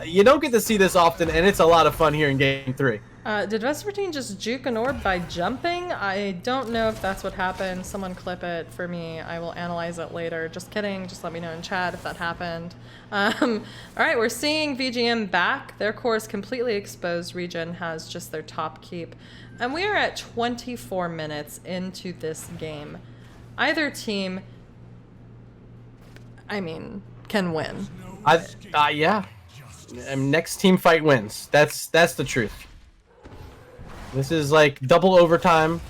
You don't get to see this often, and it's a lot of fun here in game 3. Did Vespertine just juke an orb by jumping? I don't know if that's what happened. Someone clip it for me. I will analyze it later. Just kidding. Just let me know in chat if that happened. All right, we're seeing VGM back. Their core is completely exposed. ReGen has just their top keep. And we are at 24 minutes into this game. Either team, I mean, can win. Yeah. Next team fight wins. That's the truth. This is like double overtime.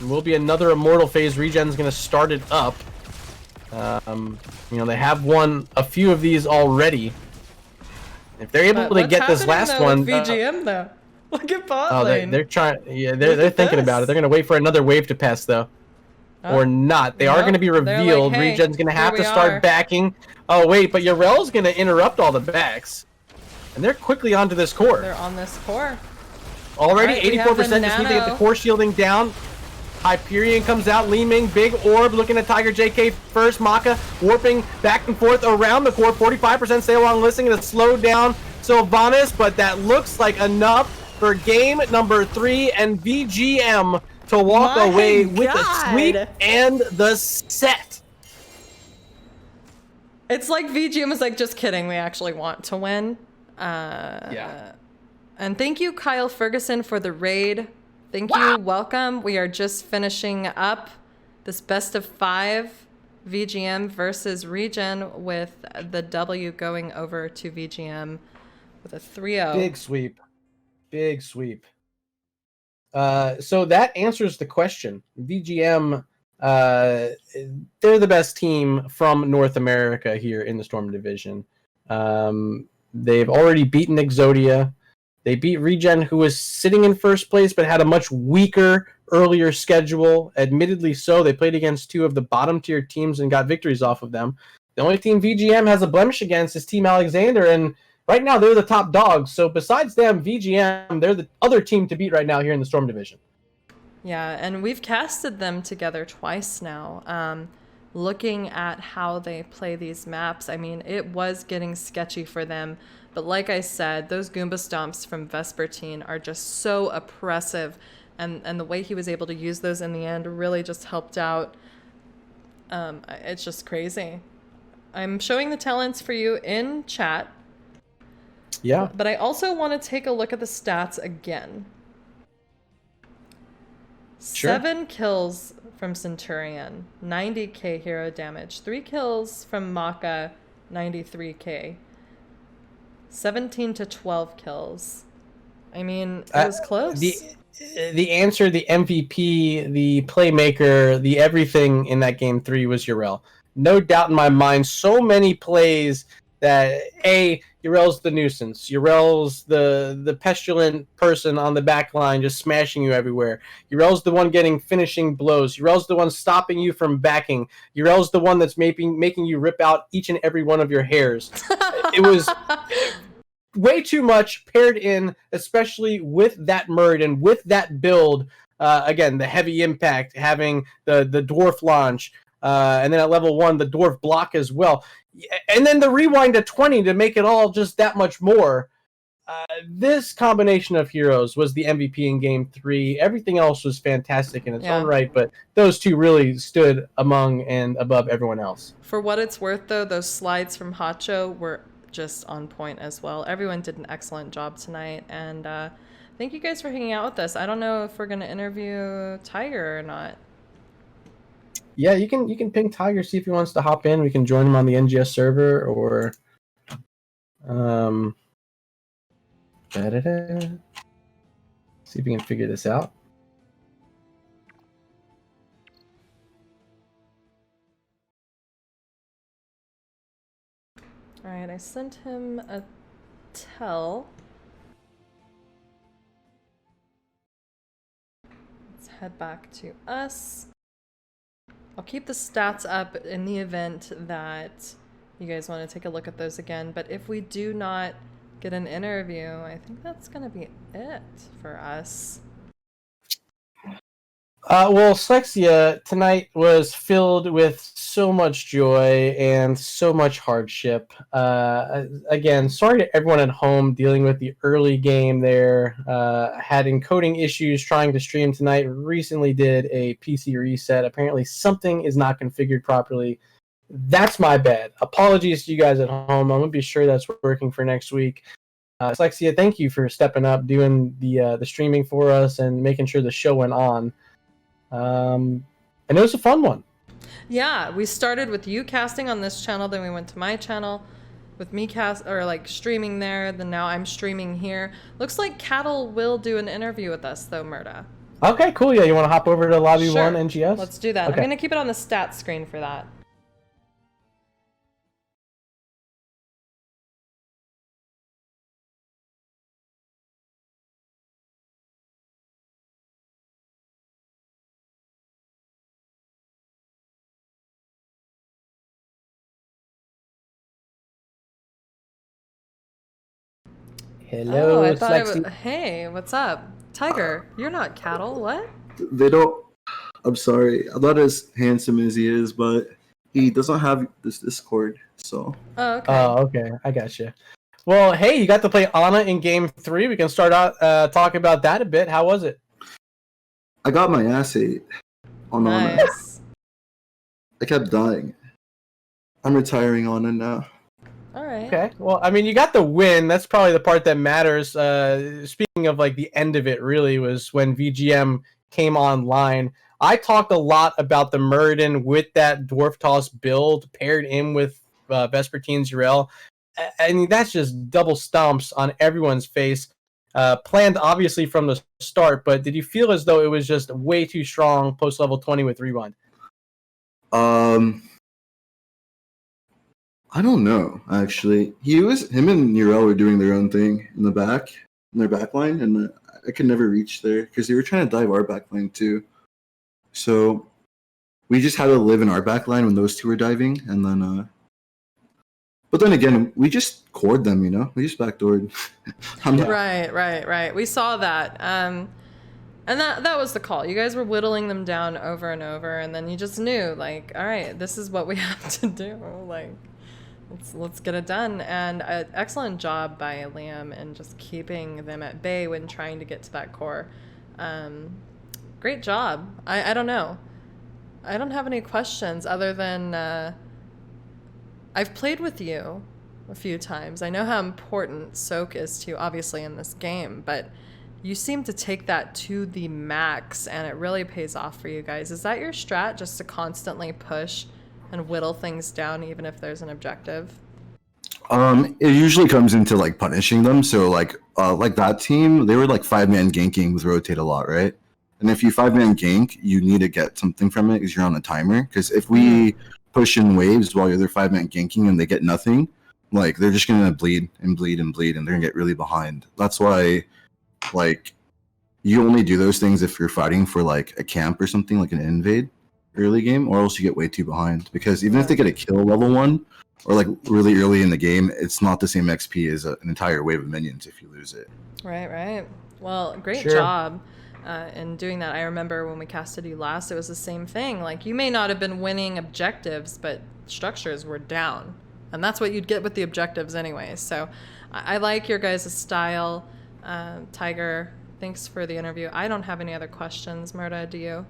It will be another Immortal Phase. ReGen's going to start it up. You know, they have won a few of these already. If they're able to get this last one, VGM though. Look at bot lane. They're trying. Yeah, they're thinking about it. They're going to wait for another wave to pass though, or not. They are going to be revealed. Like, hey, ReGen's going to have to start backing. Oh wait, but Yarel's going to interrupt all the backs, and they're quickly onto this core. They're on this core. Already 84%, just need to get the core shielding down. Hyperion comes out, Li Ming, big orb, looking at Tiger JK first. Maka warping back and forth around the core. 45% stay along listening to slow down Sylvanas, but that looks like enough for game number 3 and VGM to walk away with a sweep and the set. It's like VGM was like, just kidding, we actually want to win. Yeah. And thank you, Kyle Ferguson, for the raid. Thank you. Welcome. We are just finishing up this best of 5 VGM versus ReGen with the W going over to VGM with a 3-0. Big sweep. Big sweep. So that answers the question. VGM, they're the best team from North America here in the Storm Division. They've already beaten Exodia. They beat ReGen, who was sitting in first place, but had a much weaker, earlier schedule. Admittedly so, they played against 2 of the bottom-tier teams and got victories off of them. The only team VGM has a blemish against is Team Alexander, and right now they're the top dogs. So besides them, VGM, they're the other team to beat right now here in the Storm Division. Yeah, and we've casted them together twice now. Looking at how they play these maps, I mean, it was getting sketchy for them But like I said, those Goomba stomps from Vespertine are just so oppressive, and the way he was able to use those in the end really just helped out. It's just crazy. I'm showing the talents for you in chat. Yeah. But I also want to take a look at the stats again. Sure. 7 kills from Centurion, 90k hero damage. 3 kills from Maka, 93k. 17 to 12 kills. I mean, it was close. The answer, the MVP, the playmaker, the everything in that game 3 was Yrel. No doubt in my mind. So many plays that Yrel's the nuisance. Yrel's the pestilent person on the back line just smashing you everywhere. Yrel's the one getting finishing blows. Yrel's the one stopping you from backing. Yrel's the one that's making you rip out each and every one of your hairs. It was way too much paired in, especially with that Murd and with that build. Again, the heavy impact, having the dwarf launch, and then at level 1, the dwarf block as well. And then the rewind to 20 to make it all just that much more. This combination of heroes was the MVP in Game 3. Everything else was fantastic in its own right, but those two really stood among and above everyone else. For what it's worth, though, those slides from Hacho were just on point as well. Everyone did an excellent job tonight, and thank you guys for hanging out with us. I don't know if we're going to interview Tiger or not. Yeah, you can ping Tiger, see if he wants to hop in. We can join him on the NGS server, or see if we can figure this out. All right, I sent him a tell. Let's head back to us. I'll keep the stats up in the event that you guys want to take a look at those again. But if we do not get an interview, I think that's going to be it for us. Well, Slexia tonight was filled with so much joy and so much hardship. Again, sorry to everyone at home dealing with the early game there. Had encoding issues trying to stream tonight. Recently did a PC reset. Apparently something is not configured properly. That's my bad. Apologies to you guys at home. I'm going to be sure that's working for next week. Slexia, thank you for stepping up, doing the streaming for us and making sure the show went on. And it was a fun one. Yeah, we started with you casting on this channel, then we went to my channel with me streaming there, then now I'm streaming here. Looks like Cattle will do an interview with us though, Murda. Okay, cool. Yeah, you want to hop over to Lobby 1 NGS? Let's do that. Okay. I'm going to keep it on the stats screen for that. Hello, oh, I thought Slexia. hey, what's up? Tiger, you're not Cattle, what? They don't... I'm sorry. I'm not as handsome as he is, but he doesn't have this Discord, so... Oh, okay. Oh, okay. I gotcha. Well, hey, you got to play Ana in Game 3. We can start out talking about that a bit. How was it? I got my ass ate on Ana. Nice. I kept dying. I'm retiring Ana now. All right. Okay. Well, I mean, you got the win. That's probably the part that matters. Speaking of, like, the end of it, really, was when VGM came online. I talked a lot about the Murden with that Dwarf Toss build paired in with Vespertine's Yrel. I mean, that's just double stomps on everyone's face. Planned, obviously, from the start, but did you feel as though it was just way too strong post-level 20 with Rewind? I don't know, actually. Him and Yrel were doing their own thing in the back, in their back line, and I could never reach there because they were trying to dive our back line too. So we just had to live in our back line when those two were diving, and then but then again, we just cored them, you know? We just backdoored. Right. We saw that. And that was the call. You guys were whittling them down over and over, and then you just knew, like, all right, this is what we have to do. Like, let's get it done. And excellent job by Liam in just keeping them at bay when trying to get to that core. Great job. I don't know. I don't have any questions other than I've played with you a few times. I know how important StoiC is to you, obviously, in this game, but you seem to take that to the max, and it really pays off for you guys. Is that your strat, just to constantly push and whittle things down, even if there's an objective? It usually comes into like punishing them. So like that team, they were like 5-man ganking with rotate a lot, right? And if you 5-man gank, you need to get something from it because you're on a timer. Because if we push in waves while you're 5-man ganking and they get nothing, like they're just gonna bleed and bleed and bleed, and they're gonna get really behind. That's why, like, you only do those things if you're fighting for like a camp or something, like an invade early game, or else you get way too behind. Because even if they get a kill level 1 or like really early in the game, it's not the same XP as an entire wave of minions if you lose it. Right. Well, great job in doing that. I remember when we casted you last, it was the same thing. Like, you may not have been winning objectives, but structures were down. And that's what you'd get with the objectives anyway. So I like your guys' style. Tiger, thanks for the interview. I don't have any other questions. Murda, do you?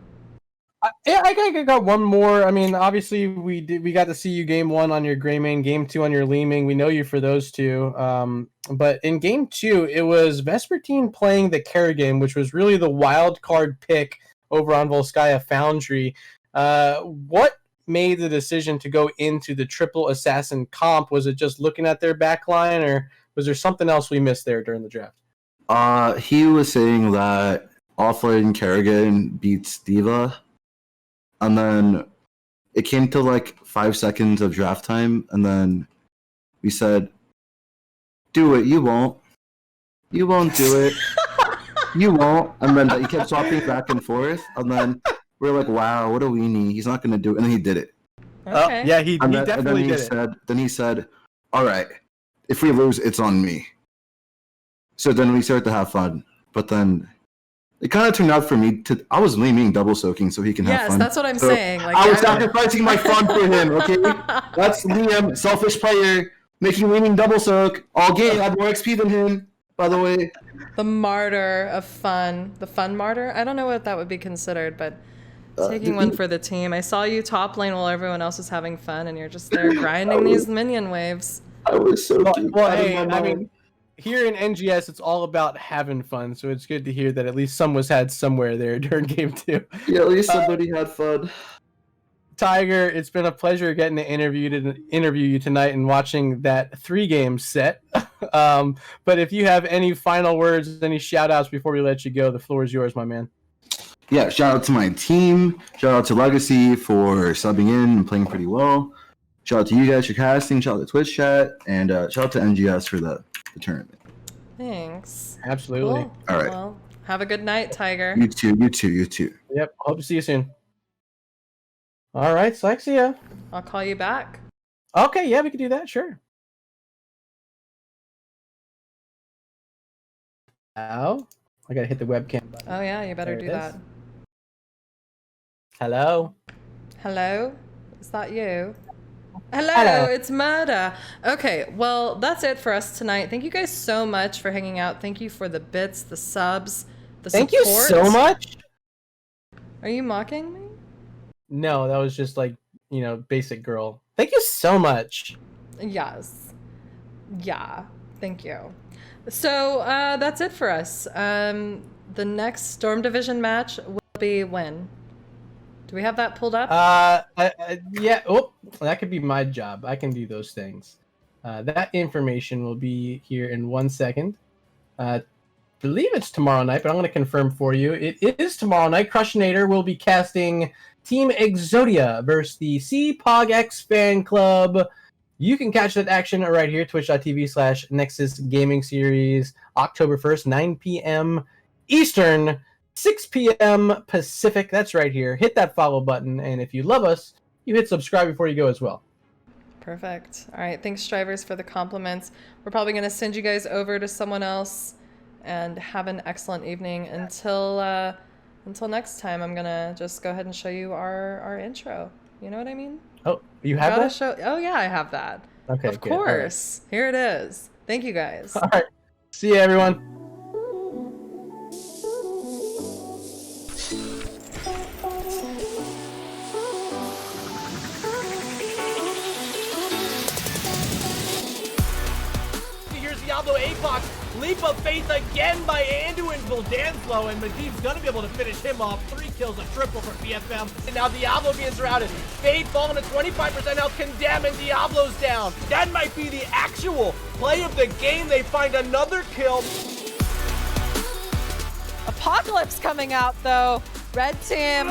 I got one more. I mean, obviously we got to see you game 1 on your Greymane, game 2 on your Leeming. We know you for those two. But in game 2, it was Vespertine playing the Kerrigan, which was really the wild card pick over on Volskaya Foundry. What made the decision to go into the triple assassin comp? Was it just looking at their backline, or was there something else we missed there during the draft? He was saying that offlane Kerrigan beats Diva. And then it came to like 5 seconds of draft time, and then we said, "Do it, you won't. You won't do it. You won't." And then he kept swapping back and forth, and then we're like, "Wow, what a weenie. He's not gonna do it." And then he did it. Okay. Yeah, he definitely did it. Then he said, "All right, if we lose, it's on me." So then we started to have fun, but then it kind of turned out for me to. I was Leeming double soaking so he can have fun. Yes, that's what I'm saying. Like, I was sacrificing my fun for him. Okay, that's Liam, selfish player, making Leeming double soak all game. I had more XP than him, by the way. The martyr of fun. The fun martyr? I don't know what that would be considered, but taking one for the team. I saw you top lane while everyone else was having fun, and you're just there grinding these minion waves. I was so cute. Well, hey, I mean, here in NGS, it's all about having fun, so it's good to hear that at least some was had somewhere there during game 2. Yeah, at least somebody had fun. Tiger, it's been a pleasure getting to interview you tonight and watching that 3-game set. But if you have any final words, any shout-outs before we let you go, the floor is yours, my man. Yeah, shout out to my team. Shout out to Legacy for subbing in and playing pretty well. Shout out to you guys for casting. Shout out to Twitch chat. And shout out to NGS for the tournament. Thanks. Absolutely. Cool. All right. Well, have a good night, Tiger. You too. Yep. Hope to see you soon. All right, Slexia. I'll call you back. Okay, yeah, we can do that. Sure. Oh, I gotta hit the webcam button. Oh yeah, you better do that. Hello. Hello? Is that you? Hello, it's Murda. Okay, well, that's it for us tonight. Thank you guys so much for hanging out. Thank you for the bits, the subs, the support. Thank you so much. Are you mocking me? No, that was just like, basic girl. Thank you so much. Yes. Yeah, thank you. So, that's it for us. The next Storm Division match will be when? Do we have that pulled up? Yeah. Oh, that could be my job. I can do those things. That information will be here in 1 second. Believe it's tomorrow night, but I'm going to confirm for you. It is tomorrow night. Crushinator will be casting Team Exodia versus the CPOGX Fan Club. You can catch that action right here, twitch.tv/Nexus Gaming Series, October 1st, 9 p.m. Eastern. 6 p.m. Pacific. That's right here. Hit that follow button, and if you love us, you hit subscribe before you go as well. Perfect. All right. Thanks, Strivers, for the compliments. We're probably going to send you guys over to someone else, and have an excellent evening. Until next time, I'm going to just go ahead and show you our intro. You know what I mean? Oh, you have that? Oh, yeah, I have that. Okay, Of good. All right. course. Here it is. Thank you guys. All right. See you, everyone. Here's Diablo Apox. Leap of Faith again by Anduin's Danslow, and Medivh's gonna be able to finish him off. 3 kills, a triple for PFM. And now Diablo being surrounded. Fade falling to 25% health, Condemn, and Diablo's down. That might be the actual play of the game. They find another kill. Apocalypse coming out though. Red team.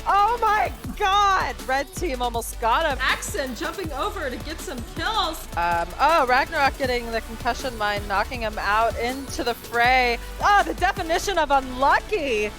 Oh my god! Red team almost got him. Axon jumping over to get some kills. Oh, Ragnarok getting the concussion mine, knocking him out into the fray. Oh, the definition of unlucky.